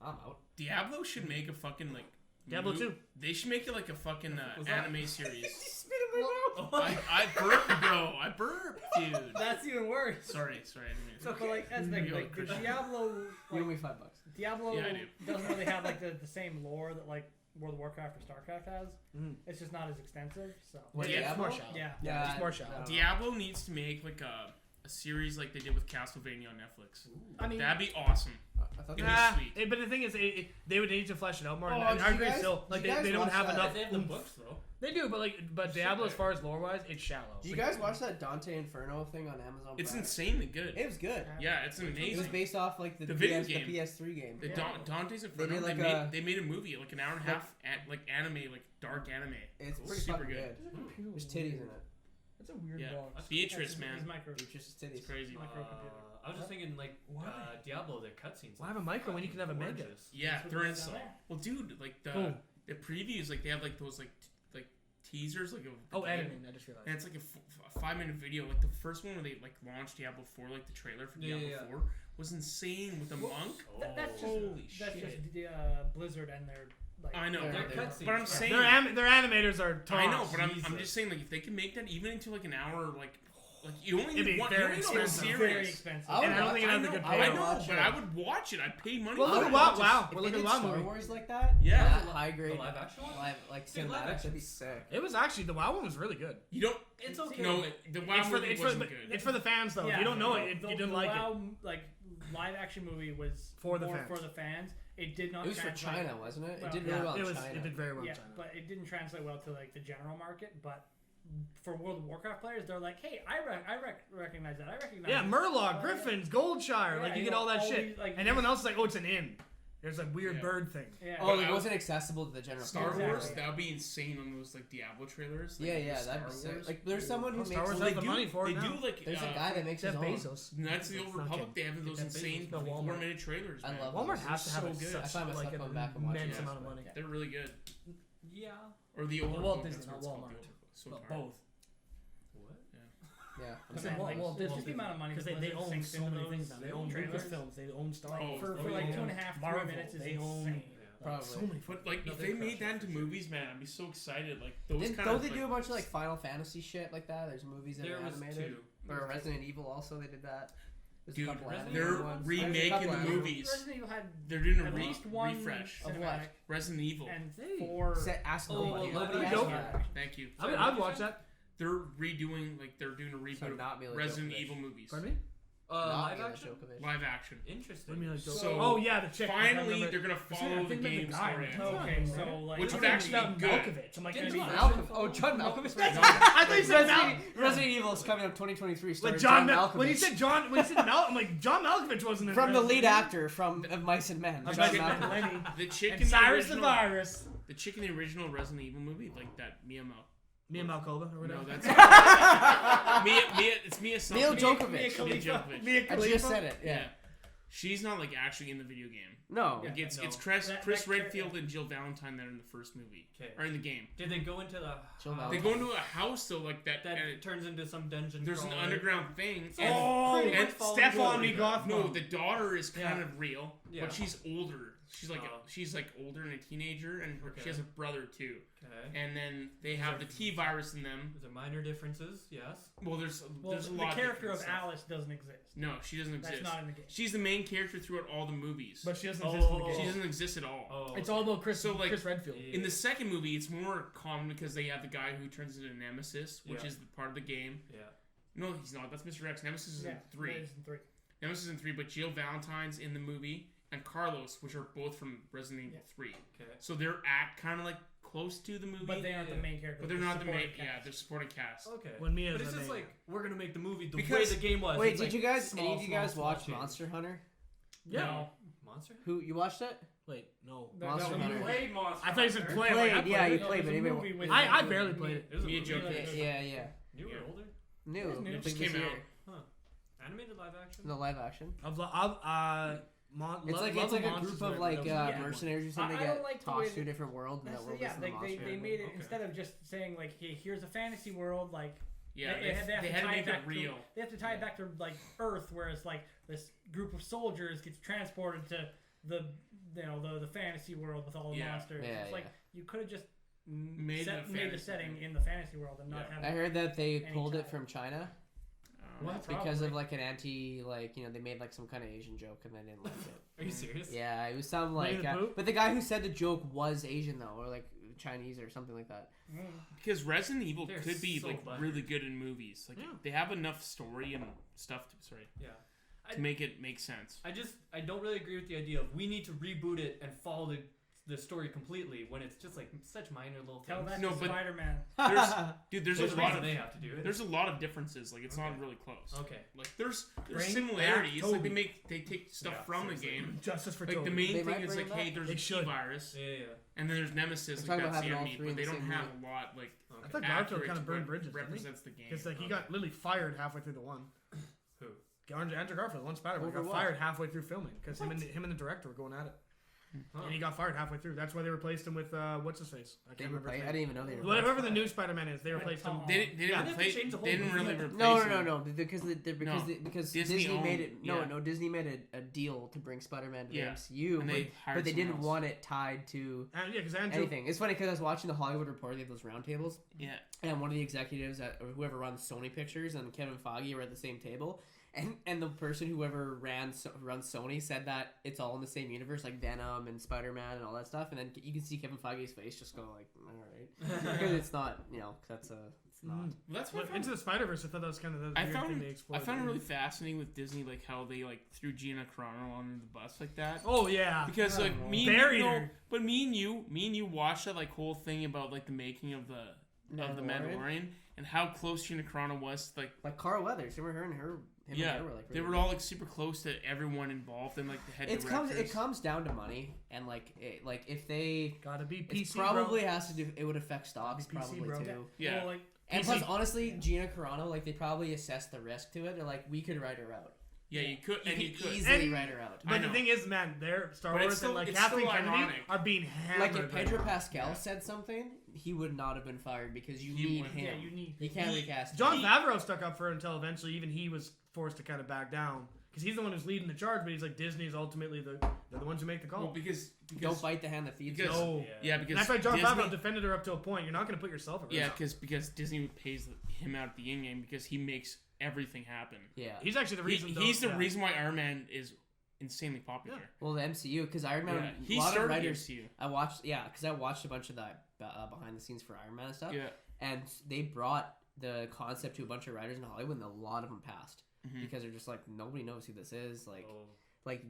I'm out. Diablo should make a fucking like. Diablo 2. They should make it like a fucking anime series. Spit in my mouth. I burped, bro. I burped, dude. That's even worse. Sorry. I didn't mean to. So, but like that's the thing, You're like the Christian. Diablo, You owe like, me $5. Diablo Yeah, I do. doesn't really have like the same lore that like World of Warcraft or StarCraft has. Mhm. It's just not as extensive. So What, Yeah, It's Diablo? more shallow. yeah. Yeah, it's more shallow. no. Diablo needs to make like a series like they did with Castlevania on Netflix. I mean, That'd be awesome. I thought It'd they be sweet. But the thing is, they would need to flesh it out more. Oh, and did I you agree guys- still. Like did you guys they don't watch have that? enough. They have the books though. They do, but Shit, Diablo, as right. far as lore wise, it's shallow. Did you guys watch that Dante Inferno thing on Amazon It's Prime? insanely good. It was good. Yeah, it's It was amazing. based off like the video PS, game. the PS3 game. The Yeah. Dante's Inferno. did, like, They made a movie, like an hour and a half, like anime, like dark anime. It's Cool. pretty Super fucking good. good. There's titties in it. That's a weird Yeah. dog. Beatrice, It's man. micro. Beatrice's It's titties. crazy. Microcomputer. I was just thinking like Why? Diablo, the cutscenes. Why have a micro when you can have a mega? gorgeous. Yeah, That's what they're it in. is down there. Well, dude, like Cool. the previews, like they have like those like teasers, like Oh, editing. I just realized. and it's like a 5-minute video. Like the first one when they like launched Diablo 4, like the trailer for Yeah, Diablo yeah. 4 was insane with the monk. That's just Holy that's shit. just the Blizzard and their like. I know, Their but cutscenes, but I'm yeah. saying Their animators are tops. I know, but I'm Jesus. just saying like if they can make that even into like an hour, like you only It'd be need one. You very only need one expensive. Very series. expensive. I would And I don't watch- think it I has a know, good I I would payoff. know, watch but it. I would watch it. I'd pay money. Well, for look it. at WoW. Wow, If we're they looking did at WoW Star movie. Wars like that, Yeah. that high grade, The live action one? like Dude, live cinematics, that'd be action's- sick. It was actually the WoW one was really good. You don't. It's okay. No, the WoW movie it's wasn't for good. it's for the fans though. Yeah, if you don't know the- it, if the- you didn't the like WoW, it. like live action movie was For the more fans. for the fans. It did not. It was for translate- China, wasn't it? It Well, did really well it in was. China. It did very well Yeah, in China. but it didn't translate well to like the general market. But for World of Warcraft players, they're like, hey, I recognize that. I recognize. Yeah, it. Murloc, Oh, Griffins, Goldshire, Yeah, like you you get know, all that all shit, these, like, and everyone else is like, oh, it's an inn. There's a weird Yeah. bird thing. Yeah. Oh, But it I- wasn't accessible to the general Star public. Wars, Exactly. that would be insane on those like Diablo trailers. Like, Yeah, on yeah, Star that'd be sick. Wars. Like, there's someone who Star makes. Wars Well, has the money for it They now. do like There's a guy that makes his Jeff own. Bezos. Knights of the Old It's not Republic. kidding. They have those Jeff insane Bezos. No, Walmart. 4-minute trailers. I Man. love Walmart those. has to have so a good. such I find myself like an going back and watching immense it. amount of money. They're really good. Yeah. Or the old Well, Republic, Disney, that's not what it's called, Walmart. the Old Republic. So But tired. both. What? Yeah. I'm I saying, said like, Walt Disney just the amount of money because that they Blizzard own sinks so into many those things now. They own trailers. Lucasfilms. They own Star Oh, Wars. For they like own 2.5, 3 Marvel. minutes is They own insane. Probably. so many. But like, No, if they they crush made it that for into sure. movies, man, I'd be so excited. Like those kind Don't of. they like, do a bunch of like Final Fantasy shit like that? There's movies that There are was animated. two. Or Resident Evil also, they did that. There's Dude, a couple Resident animated they're ones. There's a remaking couple the animated- movies. Resident Evil had They're doing a at least one refresh. Of what? cinematic Resident Evil. and Hey. 4. Ask Oh, nobody. well, Nobody let asked me me know. that. Thank you. I'd watch that. They're redoing like they're doing a reboot So of not Mila Resident Jovovich. Evil movies. Pardon me? Not Live Mila action? Jovovich. Live action. Interesting. What do you mean, like, So, oh yeah, the chick. I can't Finally, remember. they're gonna I follow the think about game guy. story. Okay, so like. Which I would think actually it's be good. Malkovich. I'm like, Didn't gonna be Malcolm- Oh, John Malkovich. I thought you said Mal. Resident Evil is coming up 2023. Like starring John, Malkovich. when you said John, I'm like John Malkovich wasn't in From the Resident lead Evil. actor from of Mice and Men. I'm John like, Malkovich. Lenny. The chick And in the Cyrus the original, Virus. the chick in the original Resident Evil movie, like that Mia Mal. Mia Malkova or whatever. No, that's Mia. It's Mia. Neil something. Djokovic. Mia Khalifa. Djokovic. Mia I Khalifa. just said it. Yeah. Yeah. She's not like actually in the video game. No. Like it's no. Chris That- Chris that- Redfield and Jill Valentine that are in the first movie Okay. or in the game. Did they go into the? Chill They go into a house though, like that. That and it- turns into some dungeon. there's an crawler. underground thing. Oh, and and Stefan no, Gothman. the daughter is kind Yeah. of real, Yeah. but she's older. she's like older and a teenager, and she has a brother too. Okay. And then they have the T virus in them. There's minor differences, yes. Well, there's a the lot. character of of stuff. Alice doesn't exist. No, she doesn't exist. That's not in the game. She's the main character throughout all the movies. But she doesn't exist in the game. She doesn't exist at all. Oh, It's all about Chris Redfield. Yeah. In the second movie, it's more common because they have the guy who turns into Nemesis, which is part of the game. Yeah. No, he's not. That's Mr. X. Nemesis is in 3. Nemesis in 3. Nemesis is in 3, but Jill Valentine's in the movie, and Carlos, which are both from Resident Evil 3. Okay. So they're kind of like close to the movie. But they aren't the main character. But they're not the main. supporting Yeah, cast. they're supporting cast. Okay. When Mia's but it's the just main like we're gonna make the movie the way Because- the game was. Wait, It's did like you guys? small, Any of you guys small watch change. Monster Hunter? Yeah. No. Monster? Who you watched it? Wait, no. Monster no, Hunter. you played Monster. I thought you said Hunter. play. Played, Like, I yeah, you it. played, but There's a anyway. movie with I barely played it. It was a Me and movie. Joe played it. Yeah. Newer, Yeah. older? New. It's new. Like Just this came year. out. Animated live action? The live action. It's It's like a group of like mercenaries or something I that don't get like the tossed way to a different world, and that world is the they monster. made it Okay. instead of just saying like, hey, here's a fantasy world, like Yeah, they have they to had to tie make it back it real. they have to tie it back to like Earth, whereas like this group of soldiers gets transported to the the fantasy world with all the Yeah. monsters. Yeah, It's like yeah. you could have just Made it a made the fantasy setting thing. in the fantasy world and not Yeah. have I heard that they Any pulled it time. from China What? because of like an anti, like they made like some kind of Asian joke and I didn't like it. Are you serious? Yeah, it was some Winnie like, the Pooh? but the guy who said the joke was Asian though, or like Chinese or something like that. Because Resident Evil They're could be so like buttered. really good in movies. Like they have enough story and stuff Yeah. to make it make sense. I don't really agree with the idea of we need to reboot it and follow the story completely when it's just like such minor little tell things. that No, to but- Spider-Man. There's There's a a lot reason of they have to do it. there's a lot of differences. Like it's not Okay. really close. Okay. Like there's Bring similarities. back Like Toby. they take stuff Yeah, from seriously. the game. Justice for Like Toby. the main They thing might is bring like, it hey, back. there's They a T should. virus, Yeah. and then there's Nemesis. They're Like talking that's about the having all enemy, three but in they the don't same have movie. a lot like I thought Garfield accurate kind of to burned what bridges. didn't he? represents the game. Because like he got literally fired halfway through the one. Who? Andrew Garfield, one Spider-Man, Over got what? fired halfway through filming because him and the director were going at it, Huh. and he got fired halfway through. That's why they replaced him with what's his face? I They can't remember. replaced, his I name. didn't even know they were. Whatever the new Spider-Man is, they replaced him. Tom. They didn't Yeah, they have to replace. change the whole They didn't movie. really replace. No, him. because because Disney Disney made owned- it. yeah. No, Disney made a deal to bring Spider-Man to the Yeah. MCU, And they hired but they didn't someone else. want it tied to Yeah, because Andrew. anything. It's funny because I was watching the Hollywood Reporter. They have those roundtables, Yeah. and one of the executives or whoever runs Sony Pictures and Kevin Feige were at the same table. And the person whoever runs Sony said that it's all in the same universe, like Venom and Spider-Man and all that stuff. And then you can see Kevin Feige's face just go like, all right, because it's not, it's not. Well, that's what I Into found, the Spider-Verse, I thought that was kind of the I weird thing found. they explored. I found it really fascinating with Disney, like how they like threw Gina Carano under the bus like that. Oh yeah. Because like me, Buried and you, her. but me and you watched that like whole thing about like the making of the Mandalorian and how close Gina Carano was to, Like Carl Weathers, remember him and her were like they really were all like super close to everyone involved and like the head directors. It comes down to money and like if they Gotta be PC. it probably has to do it would affect stocks Gotta be PC, probably bro. too. Yeah. Well, like, And PC. plus, honestly, Gina Carano, like they probably assessed the risk to it. They're like, we could write her out. Yeah, you could, You and you could could. easily And- write her out. I But the know. thing is, man, their Star But it's Wars still- and like it's Kathleen still Kennedy ironic. are being hammered. Like if right Pedro now. Pascal said something, he would not have been fired because you He need wouldn't. him. yeah, you need. You can't recast. John him. Favreau stuck up for it until eventually even he was forced to kind of back down because he's the one who's leading the charge. But he's like, Disney's ultimately they're the ones who make the call. Well, because Don't bite the hand that feeds you. because No. yeah, because And that's why John Disney, Favreau defended her up to a point. You're not going to put yourself at risk. Yeah, because Disney pays him out at the in game because he makes everything happen. Yeah. He's actually the reason. He's the yeah. reason why Iron Man is insanely popular. Yeah. Well, the MCU because Iron Man. Yeah, A he lot of started the writers. MCU. I watched. Yeah, because I watched a bunch of that behind the scenes for Iron Man and stuff. Yeah. And they brought the concept to a bunch of writers in Hollywood, and a lot of them passed Mhm. because they're just like nobody knows who this is. Like. Oh. Like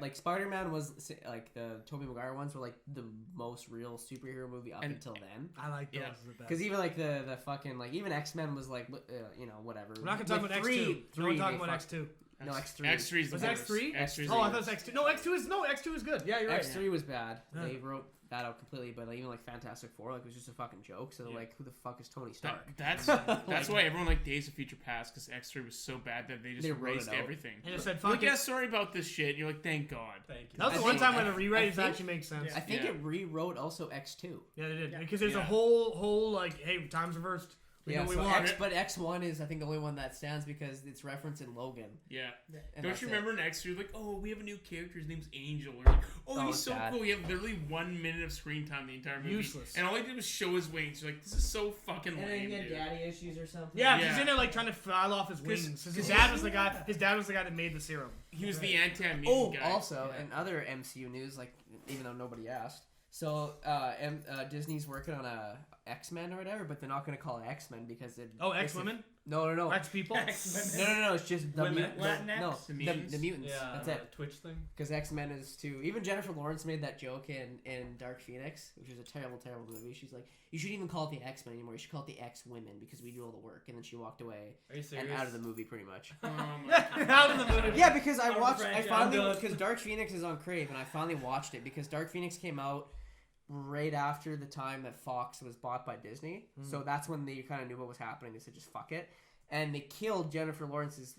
Spider-Man was like the Tobey Maguire ones were like the most real superhero movie up And- until then. I like those. Yeah. as the best. Because even like the fucking like even X-Men was like whatever. We're not gonna talk With about three- X2. three, We're talking they about fucked- X2. No, X3. X3 is the Was it worst. X3? X3 is Oh, the I thought it worst. was X2. No, X2 is good. Yeah, you're right. X3 was bad. Yeah. They wrote that out completely, but like, even like Fantastic Four, like it was just a fucking joke. So Yeah. like, who the fuck is Tony Stark? That's why everyone liked Days of Future Past because X3 was so bad that they just They wrote erased it out. everything. He just said, Like, "Fuck yeah, it." sorry about this shit. You're like, thank God. Thank you. That was I the one think- time when I- the rewrites I think- actually make sense. I think Yeah. it rewrote also X2. Yeah, they did Yeah. because there's a Yeah. whole like, hey, time's reversed. Yeah, we so want. but X1 is I think the only one that stands because it's referenced in Logan. Yeah. And Don't that's you it. remember next year, like, oh, we have a new character, his name's Angel. Or like, oh, he's it's so bad. cool. We have literally 1 minute of screen time the entire movie. Useless. And all he did was show his wings. You're like, this is so fucking And then lame, he had dude. daddy issues or something. Yeah, Yeah. he's in there like trying to file off his wings. 'Cause his cause dad was the guy. His dad was the guy that made the serum. He was the anti-mutant Oh, guy. also, in other MCU news, like even though nobody asked, so Disney's working on a X-Men or whatever, but they're not going to call it X-Men because it. Oh, X-women, No. X-people. No. It's just the Women. Latinx. No, The mutants? the mutants. Yeah, That's it. Twitch thing. Because X-Men is too. Even Jennifer Lawrence made that joke in Dark Phoenix, which is a terrible, terrible movie. She's like, you shouldn't even call it the X-Men anymore. You should call it the X-Women because we do all the work. And then she walked away Are you serious? and out of the movie pretty much. Oh my Out of the movie. Yeah, because I Out of the watched. I franchise. finally I'm done. because Dark Phoenix is on Crave, and I finally watched it because Dark Phoenix came out right after the time that Fox was bought by Disney. So that's when they kind of knew what was happening. They said just fuck it, and they killed Jennifer Lawrence's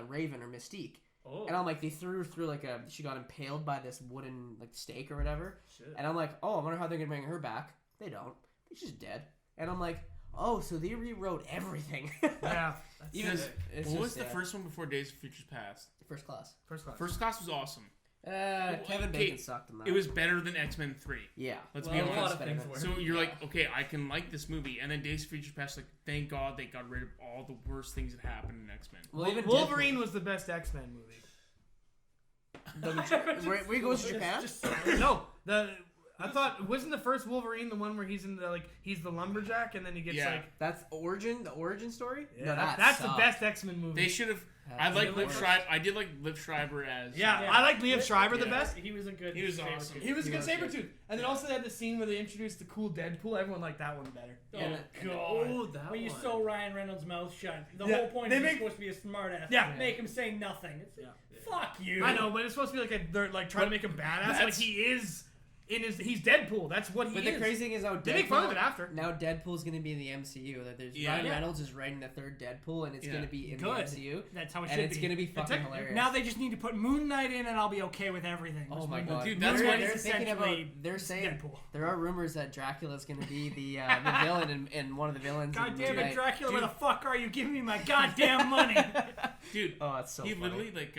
Raven or Mystique. Oh, And I'm like, they threw her through like she got impaled by this wooden like stake or whatever. shit. And I'm like, oh, I wonder how they're gonna bring her back. They don't. She's dead. And I'm like, oh, so they rewrote everything. Yeah. Even It's what just, was the yeah. first one before Days of Future Past? First class? First class. First Class was awesome. Kevin okay, Bacon sucked in that. It was better than X-Men 3. Yeah. Let's Well, be a lot honest. of things were. So you're like, okay, I can like this movie, and then Days of Future Past, like, thank God they got rid of all the worst things that happened in X-Men. Well, even Wolverine was the best X-Men movie. Where he goes to Japan? No, I thought wasn't the first Wolverine the one where he's in the he's the lumberjack and then he gets Yeah. That's the origin story. yeah, No, that's the sucked. best X-Men movie. They should have. I That's- like Liv Schreiber. I did like Liv Schreiber as. yeah, I like Liev Schreiber the Yeah. best. He was a good. He was Sabretooth. awesome. He was a He good was good. Sabretooth. And then also they had the scene where they introduced the cool Deadpool. Everyone liked that one better. Oh Yeah. god! Oh, that when you one. sew Ryan Reynolds' mouth shut, the Yeah, whole point they is he's make- supposed to be a smartass. Yeah. Make him say nothing. It's fuck you. I know, but it's supposed to be like they're like trying to make him badass. Like that's- he is he's Deadpool. That's what he But is. the crazy thing is now They make fun of it after. Now Deadpool's going to be in the MCU. That there's Yeah. Ryan Yeah. Reynolds is writing the third Deadpool, and it's Yeah. going to be in Good. the MCU, That's how it and should it's be. going to be fucking like- hilarious. Now they just need to put Moon Knight in, and I'll be okay with everything. Oh my god, Dude, that's they're, why- they're He's thinking about. essentially They're saying Deadpool. there are rumors that Dracula's going to be the villain and one of the villains. God in damn Moon it, Knight. Dracula! Dude. Where the fuck are you? Giving me my goddamn money. Dude, Oh, that's so he funny. literally like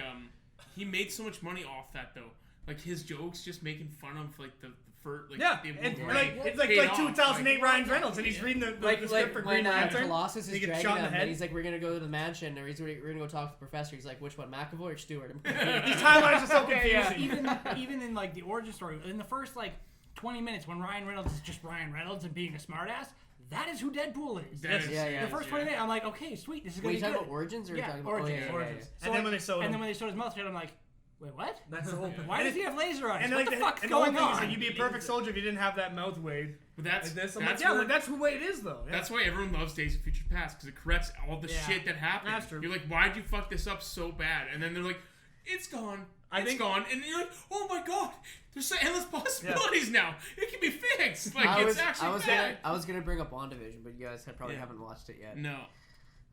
he made so much money off that though. Like his jokes, just making fun of like the first like Yeah, the it's Wolverine like it's like paid off. 2008 Like, Ryan Reynolds, and he's reading the script for Green when Lantern. Colossus He is gets dragging shot in him, the head. and he's like, "We're gonna go to the mansion, or we're gonna go talk to the professor." He's like, "Which one, McAvoy or Stewart?" These timelines are so Okay, yeah. confusing. even in like the origin story, in the first like 20 minutes when Ryan Reynolds is just Ryan Reynolds and being a smartass, that is who Deadpool is. that is- Yeah, yeah. The first 20 minutes, I'm like, okay, sweet, this is Were gonna you be talking good. about origins or Yeah, talking about origins, oh, origins. And then when they sewed him. and then when they showed his mouth shut, I'm like, wait, what? That's the whole thing. Why does he have laser eyes? And What like the fuck's and the whole going thing is on? that you'd be a perfect soldier if you didn't have that mouth, Wade. But that's Like this. I'm that's like, yeah, where- like that's the way it is, though. Yeah. That's why everyone loves Days of Future Past because it corrects all the Yeah. shit that happened. That's true. You're like, why'd you fuck this up so bad? And then they're like, it's gone. It's think- gone. And you're like, oh my god, there's so endless possibilities now. It can be fixed. Like I it's actually bad. I was gonna bring up WandaVision, but you guys probably Yeah. haven't watched it yet. No.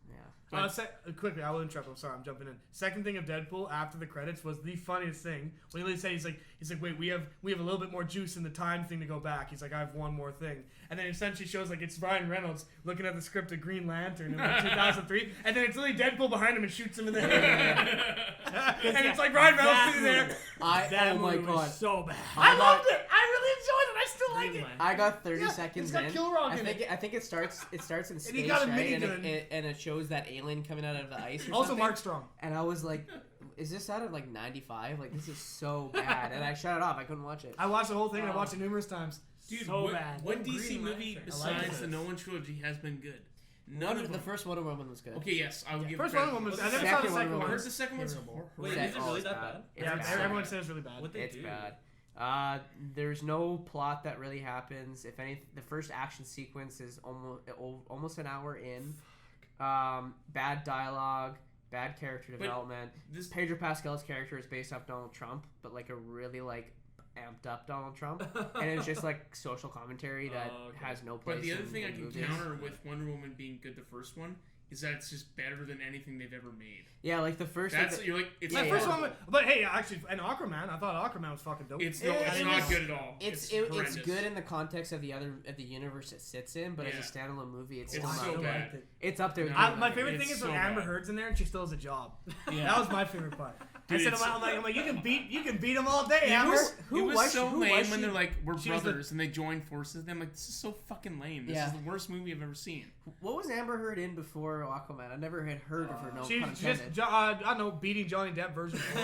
Yeah. Quickly, I will interrupt. I'm sorry, I'm jumping in. Second thing of Deadpool after the credits was the funniest thing when he said he's like, wait, we have a little bit more juice in the time thing to go back. He's like, I have one more thing, and then it essentially shows like it's Ryan Reynolds looking at the script of Green Lantern in like 2003, and then it's literally Deadpool behind him and shoots him in the head, and it's like Ryan Reynolds sitting there. That oh my movie was god. so bad. I loved it. I really enjoyed it. I still like Green it. Lantern. I got 30 Yeah, seconds it's got in. Kilrock I in think it. I think it starts in space, he got a right? minigun. And it shows that alien coming out of the ice or Also, something. Mark Strong. And I was like, is this out of like 95? Like this is so bad. And I shut it off. I couldn't watch it. I watched the whole thing. And I watched it numerous times. Dude, So what, bad. what Oh, DC Green movie Lantern. I besides like the this. Nolan trilogy has been good? None of The them. first Wonder Woman was good. Okay, yes, I will give. First credit. one was. I What's never the saw the second one second I one. heard the second one's Wait, That- is it oh, really it's that bad. bad? It's Yeah, bad. everyone says it's really bad. What they It's do? bad. There's no plot that really happens. If any, the first action sequence is almost an hour in. Bad dialogue, bad character development. This Pedro Pascal's character is based off Donald Trump, but like a really like amped up Donald Trump, and it's just like social commentary that Oh, okay. has no place. But the other in thing I can movies. counter with Wonder Woman being good, the first one, is that it's just better than anything they've ever made. Yeah, like the first. That's you're like it's My like first one, but hey, actually, and Aquaman, I thought Aquaman was fucking dope. It's not good at all. It's horrendous. good in the context of the universe it sits in, but as a standalone movie, it's It's still so not. bad. It's up there. With My favorite thing It's is when so Amber bad. Heard's in there and she still has a job. Yeah. That was my favorite part. Dude, I said, it's- I'm like, you can beat them all day, Amber. It was so lame when she? they're like, we're She was brothers, and they join forces. Then I'm like, this is so fucking lame. This is the worst movie I've ever seen. What was Amber Heard in before Aquaman? I never had heard of her. No She's pun just, intended. I don't know, beating Johnny Depp version 4.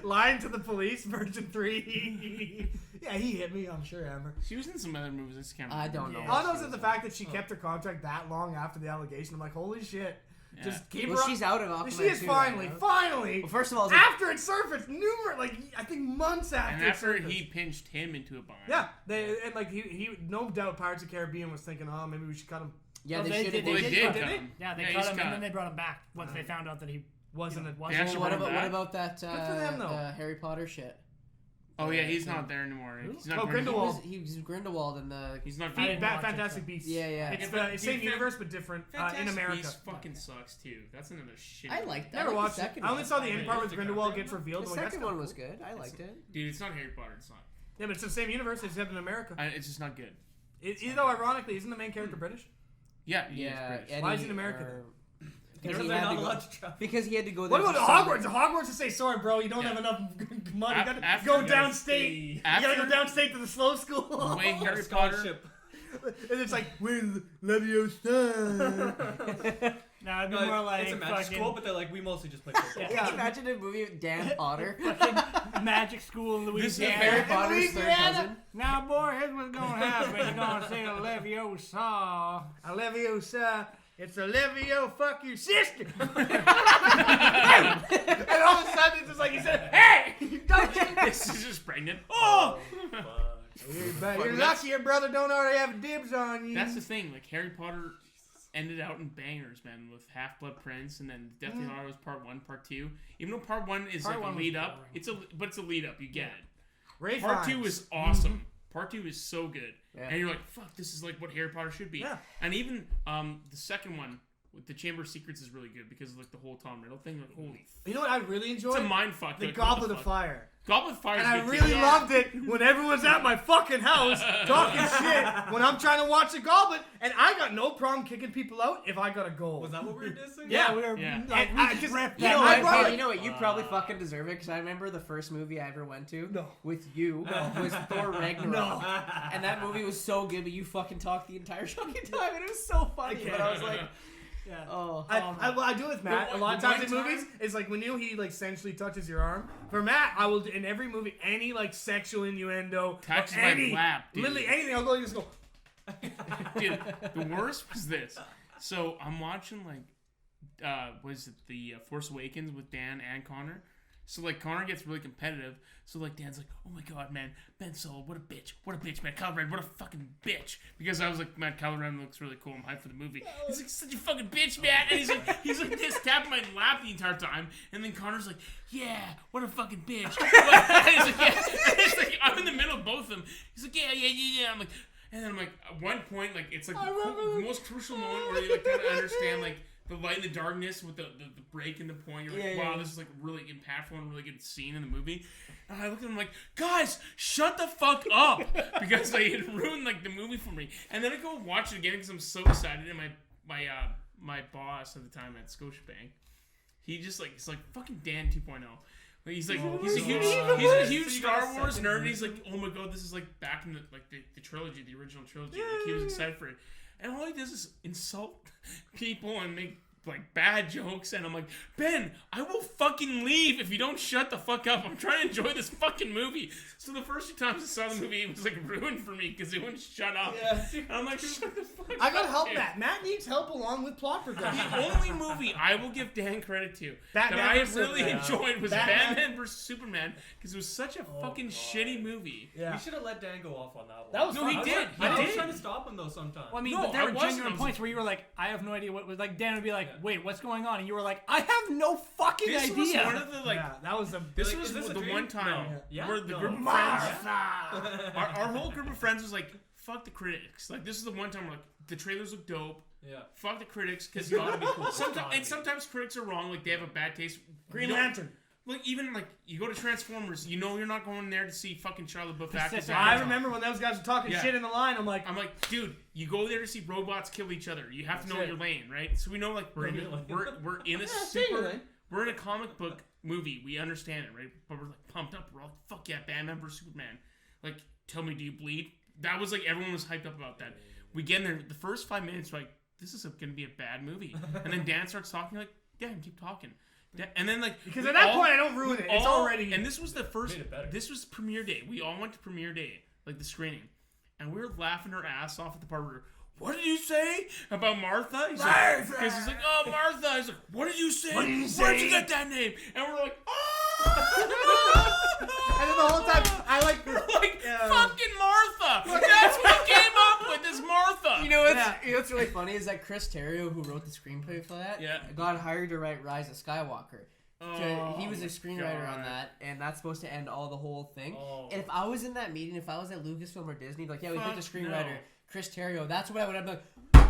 Lying to the police version 3. Yeah, he hit me, I'm sure, Amber. She was in some other movies. I just can't I remember. don't know. All I know is that the fact that she kept her contract that long after the allegation, I'm like, holy shit. Yeah. Just keep Well, her she's out of Aquaman. She is too, finally, right? finally. Well, first of all, After it surfaced, I think months after. And it after surfaced. he pinched him into a bind. Yeah, and like he, no doubt, Pirates of the Caribbean was thinking, oh, maybe we should cut him. yeah, Oh, they they should did- have. Well, they did cut cut him. him. Yeah, they he's cut him cut. and then they brought him back once they found out that he Wasn't it? They actually What brought him about back? that for them, though. Harry Potter shit? Oh yeah, he's not there anymore. He's not Oh, going to- Grindelwald. He was Grindelwald in the. He's not. I didn't watch it, Fantastic so- Beasts. Yeah, yeah. It's Yeah, the but same dude, universe but different in Fantastic America. Beasts fucking sucks too. That's another shit. I liked that. Never I liked watched the it. second I only one. saw the end part It's where the Grindelwald Grindelwald gets revealed. The I'm like, that's second one cool. was good. I liked it. Dude, it's not Harry Potter. It's not. Yeah, but it's the same universe except in America. It's just not good. Even though, ironically, isn't the main character British? Yeah, he is Yeah. British. Eddie, Why is he in America Because Because he they're had not to go- allowed to travel. Because he had to go there. What about for Hogwarts? Hogwarts to say, sorry, bro, you don't Yeah. have enough money. You gotta After- go you gotta downstate. stay. You gotta go After- downstate to the slow school. The way Harry Potter. Scholarship. And it's like, where's Leviosa? Now it'd be No, more like it's a magic fucking school, but they're like, we mostly just play football. Can you imagine a movie with Dan Potter? magic school in This is Louisiana. Harry Potter's third Louisiana. cousin. Now, boy, here's what's gonna happen. You're gonna say a Leviosa. A Leviosa. It's a Levio, fuck your sister. And all of a sudden, it's just like he said, hey, don't you? This is just pregnant. Oh! You're lucky your brother don't already have dibs on you. That's the thing. Like Harry Potter ended out in bangers, man, with Half-Blood Prince, and then Deathly Hallows Part 1, Part 2. Even though Part 1 is Part like one a was lead up, boring. but it's a lead up. You get it. Ray Part Fiennes. 2 is awesome. Part 2 is so good, Yeah. and you're like, fuck, this is like what Harry Potter should be. Yeah. And even the second one with the Chamber of Secrets is really good because of like the whole Tom Riddle thing. Like, holy, You know what I really it's enjoyed? a mind fuck. The like, Goblet what of the fuck? Fire. Goblet of Fire. And is I good, really too. loved it when everyone's at my fucking house talking shit when I'm trying to watch a Goblet, and I got no problem kicking people out if I got a goal. Was that what we were dissing? Yeah. we were Yeah. like, And we I just just- ripped You Yeah, know that. I what? brought Hey, it. you know what? You probably fucking deserve it because I remember the first movie I ever went to No. with you was Thor Ragnarok. No. And that movie was so good, but you fucking talked the entire fucking time, and it was so funny. But I was like, Yeah. oh. I do it with Matt. The A lot of one times in time- movies, it's like when he like sensually touches your arm. For Matt, I will in every movie any like sexual innuendo, Touches or my any, lap, dude. literally anything. I'll just go. Dude, the worst was this. So I'm watching like, was it the Force Awakens with Dan and Connor? So like Connor gets really competitive. So like Dan's like, oh my god, man, Ben Solo, what a bitch, man, Kylo Ren, what a fucking bitch. Because I was like, man, Kylo Ren looks really cool. I'm hyped for the movie. He's like, such a fucking bitch, man. And he's like this, tapping my lap the entire time. And then Connor's like, yeah, what a fucking bitch. And he's like, yeah. And it's like I'm in the middle of both of them. He's like, yeah. I'm like. And then I'm like, at one point, like, it's like the most crucial moment where you like kind of understand like the light and the darkness with the break and the point. You're like, wow, this is like really impactful and really good scene in the movie. And I look at them like, guys, shut the fuck up, because like it ruined like the movie for me. And then I go watch it again because I'm so excited. And my boss at the time at Scotiabank, he's like fucking Dan 2.0. Like, he's a huge So you Star got a Wars second nerd. And he's reason? like, oh my god, this is like back in the trilogy, the original trilogy. Like, he was excited for it, and all he does is insult people and make like bad jokes. And I'm like, Ben, I will fucking leave if you don't shut the fuck up. I'm trying to enjoy this fucking movie. So the first 2 times I saw the movie, it was like ruined for me because it wouldn't shut up. And I'm like, shut the fuck up. I gotta help dude. Matt. Matt needs help along with plot progression. The only movie I will give Dan credit to that Batman I versus really Superman. enjoyed was Batman. Batman vs Superman, because it was such a fucking shitty movie. Yeah. We should have let Dan go off on that one. That was No, fun. he I was did. like- He I was did. trying to stop him though sometimes. Well, I mean, No, but there I were wasn't. genuine I was points where you were like, I have no idea what was like. Dan would be like, wait, what's going on? And you were like, I have no fucking This was idea. one of the like. Yeah, that was a. This Like, was is this a the dream? one time No. Yeah? where the No. group of friends, our whole group of friends was like, fuck the critics. Like, this is the one time where like the trailers look dope, Yeah. Fuck the critics, because Gotta be cool. sometimes critics are wrong. Like they have a bad taste. Green Lantern. Like even like you go to Transformers, you know you're not going there to see fucking Shia LaBeouf act as I Avatar. remember when those guys were talking shit in the line. I'm like, dude, you go there to see robots kill each other. You have to know your lane, right? So we know like we're in a comic book movie. We understand it, right? But we're like pumped up. We're all like, fuck yeah, Batman vs Superman. Like, tell me, do you bleed? That was like everyone was hyped up about that. We get in there. The first 5 minutes, we're like, this is gonna be a bad movie. And then Dan starts talking, like, yeah, and keep talking. And then like because at that point I don't ruin it. It's already. And this was the first. This was premiere day. We all went to premiere day, like the screening, and we were laughing our ass off at the part where, what did you say about Martha? He's like, oh Martha. He's like, what did you say? Where'd you get that name? And we're like, oh. And then the whole time I like fucking Martha. That's what we came up with. Is Martha. You know what's really funny is that Chris Terrio, who wrote the screenplay for that, got hired to write Rise of Skywalker. He was a screenwriter on that, and that's supposed to end all the whole thing. And if I was in that meeting, if I was at Lucasfilm or Disney, like, yeah, we picked a screenwriter, Chris Terrio, that's what I would have been like,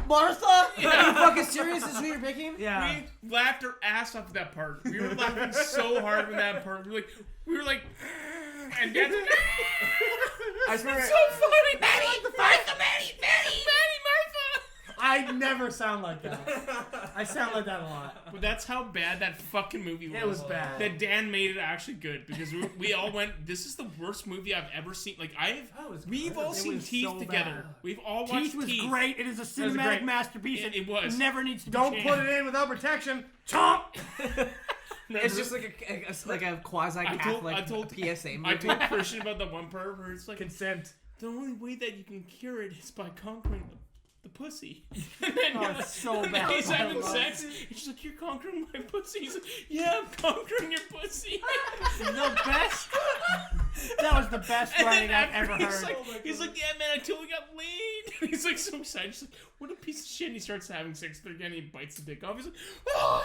Martha? Are you fucking serious? This is who you're picking? Yeah. We laughed our ass off at that part. We were laughing so hard with that part. We were like, and Dad's like, I swear, it's so funny. Martha, Martha. I never sound like that. I sound like that a lot. But that's how bad that fucking movie was. It was bad. That Dan made it actually good because we all went, this is the worst movie I've ever seen. Like we've all seen Teeth so together. bad. We've all watched Teeth was Teeth. great. It is a cinematic masterpiece. It was. It never needs to be Don't changed. put it in without protection. Chomp! it's just like a quasi-Catholic PSA movie. I told Christian about the one part where it's like, consent. The only way that you can cure it is by conquering the pussy. And then, it's so bad. He's having sex. And she's like, you're conquering my pussy. He's like, yeah, I'm conquering your pussy. The best. That was the best writing I've ever heard. He's like, yeah, man, I totally got laid. He's like so excited. She's like, what a piece of shit. And he starts having sex with her again. He bites the dick off. He's like, ah!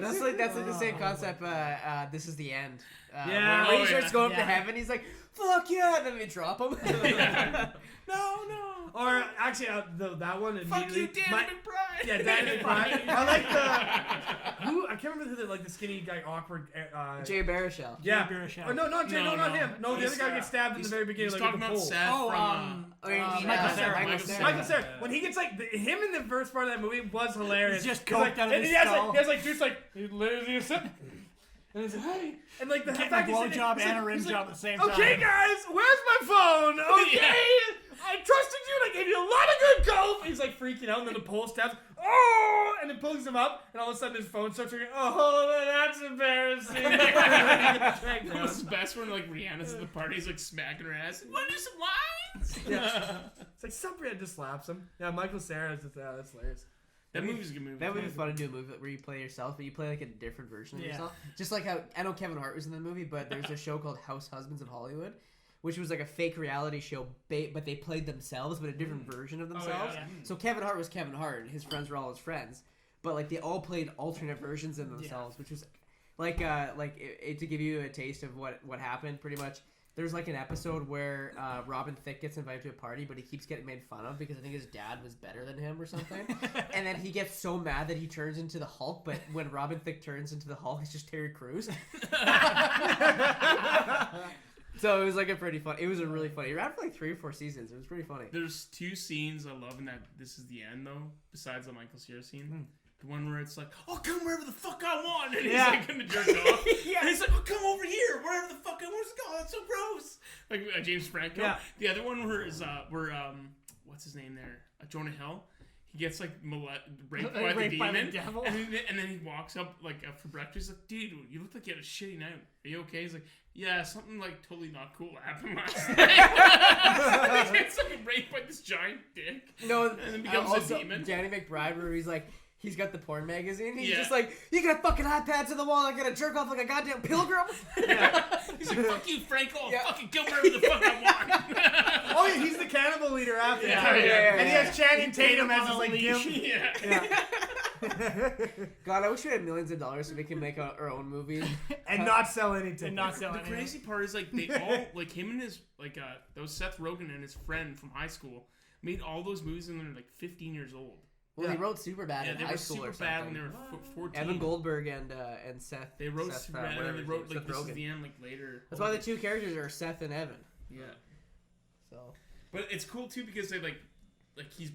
That's like the same concept. This is the end. When he starts going up to heaven, he's like, "Fuck yeah!" And then they drop him. No. Or actually, that one. Fuck you, Danny McBride. Yeah, Danny McBride. I like I can't remember who the skinny guy, awkward. Jay Baruchel. Yeah. Jay Baruchel. Oh, not Jay. No, not him. No, the other guy gets stabbed in the very beginning. He's like talking with a about pole. Seth Michael Cera. Michael Cera. When he gets like him in the first part of that movie was hilarious. He's just coked out of his skull. He has like juice, like he literally sit. And he's like, hey, and like the getting a blowjob and a rim job at the same time. Okay, guys, where's my phone? Okay, I trusted you and I gave you a lot of good coke. He's like freaking out, and then the pole stabs. Oh, and it pulls him up, and all of a sudden his phone starts ringing. Oh, that's embarrassing. It was the best when like Rihanna's at the party. He's like smacking her ass. What is some lines? Yeah. It's like some Brianna just slaps him. Yeah, Michael Cera is that's hilarious. That movie's a good movie. That would be fun to do a movie where you play yourself, but you play like a different version of yourself. Just like how I know Kevin Hart was in the movie, but there's a show called House Husbands of Hollywood, which was like a fake reality show, but they played themselves, but a different version of themselves. So Kevin Hart was Kevin Hart, and his friends were all his friends, but like they all played alternate versions of themselves, which was like to give you a taste of what happened. Pretty much, there's like an episode where Robin Thicke gets invited to a party, but he keeps getting made fun of because I think his dad was better than him or something. And then he gets so mad that he turns into the Hulk, but when Robin Thicke turns into the Hulk, it's just Terry Crews. So it was like it was a really funny. It ran for like 3 or 4 seasons. It was pretty funny. There's 2 scenes I love in that This Is the End though, besides the Michael Cera scene. The one where it's like, oh, come wherever the fuck I want, and he's like gonna jerk off. And he's like, oh, come over here, wherever the fuck I want to go. That's so gross. Like James Franco. Yeah. The other one where what's his name there? Jonah Hill. He gets like raped by the demon, and then he walks up like for breakfast. He's like, dude, you look like you had a shitty night. Are you okay? He's like, yeah, something like totally not cool happened last night. He gets like raped by this giant dick. No, and then becomes also, a demon. Danny McBride, where he's like. He's got the porn magazine. He's just like, you got fucking iPads in the wall. I gotta jerk off like a goddamn pilgrim. He's like, fuck you, Franco. I'll fucking kill wherever the fuck I want. Oh, yeah, he's the cannibal leader after that. And he has Channing Tatum as his like gimp. God, I wish we had millions of dollars so we can make our own movies. And not sell anything. The crazy part is like they all, like him and his, like that was Seth Rogen and his friend from high school made all those movies and they're like 15 years old. Well, they wrote Superbad Yeah, in they high were school super or bad when something. they were 14. Evan Goldberg and Seth. They wrote Seth, Superbad, and whatever they his wrote name is, like Seth this is Rogen. the end, like later. That's why the two characters are Seth and Evan. Yeah. So. But it's cool too because they like he's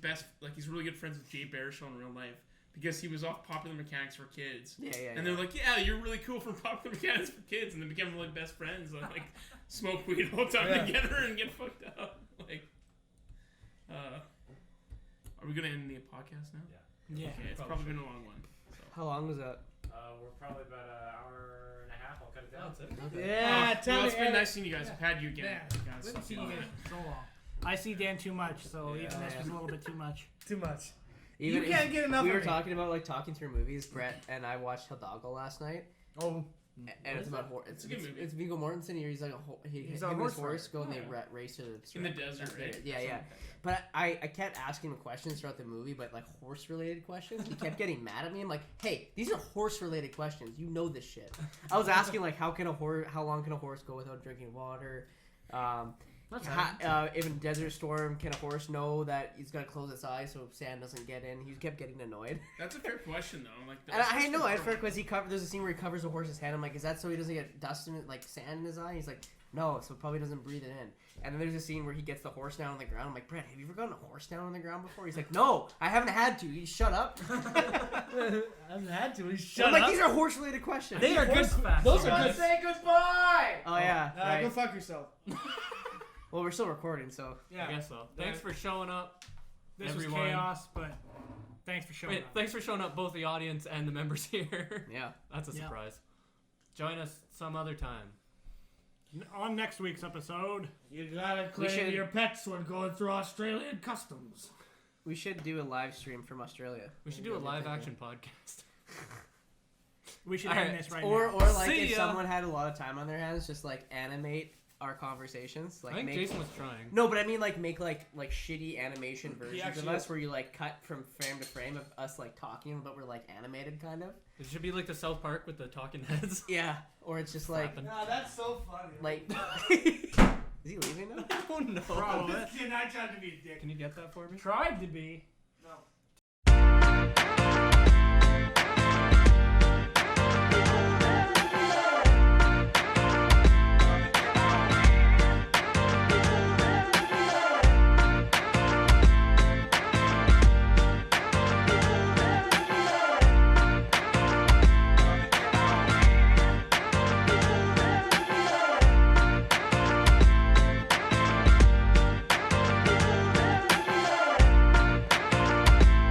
really good friends with Jay Baruchel in real life because he was off Popular Mechanics for Kids. Yeah. And they're like, yeah, you're really cool from Popular Mechanics for Kids, and they become like best friends and like smoke weed all the time together and get fucked up. Like, are we gonna end the podcast now? Yeah. Okay, it's probably been a long one. So. How long was that? We're probably about an hour and a half. I'll cut it down. That's it. Yeah, Well, it's been nice seeing you guys. I've had you again. Yeah. Guys. Didn't see you guys for so long. I see Dan too much, so even this was a little bit too much. Too much. Even You can't get enough We of were me. talking about like talking through movies. Brett and I watched Hidalgo last night, Oh. and it's about It's a good movie. It's Viggo Mortensen. He's like He's him a and his horse horse go and they rider. race to In the desert, right? Yeah. But I kept asking him questions throughout the movie, but like horse related questions. He kept getting mad at me. I'm like, hey, these are horse related questions. You know this shit. I was asking like, how long can a horse go without drinking water? If in a desert storm, can a horse know that he's got to close its eyes so sand doesn't get in? He kept getting annoyed. That's a fair question, though. Like, And I know at first because there's a scene where he covers the horse's head. I'm like, is that so he doesn't get dust in it, like sand in his eye? He's like, no, so it probably doesn't breathe it in. And then there's a scene where he gets the horse down on the ground. I'm like, Brett, have you ever gotten a horse down on the ground before? He's like, no, I haven't had to. You shut up. I haven't had to. Shut I'm up. like, these are horse related questions. They are good facts. Those you are guys. good. Say goodbye. Oh yeah. Go Right. fuck yourself. Well, we're still recording, so. I guess so. Thanks for showing up. This everyone. was chaos, but thanks for showing up. Thanks for showing up, both the audience and the members here. Yeah. That's a Yeah. surprise. Join us some other time. On next week's episode, You gotta We claim should- your pets when going through Australian customs. We should do a live stream from Australia. We should do a live action podcast. we should All end right. this right Or now. like See if ya. someone had a lot of time on their hands, just like animate our conversations. Like I think make Jason was trying. No, but I mean like make like shitty animation versions of actually us is. where you like cut from frame to frame of us like talking, but we're like animated kind of. It should be like the South Park with the talking heads. Yeah. Or it's just like Flapping. Nah, that's so funny. like Is he leaving now? Oh no. Probably. This kid, I tried to be a dick. Can you get that for me? Tried to be.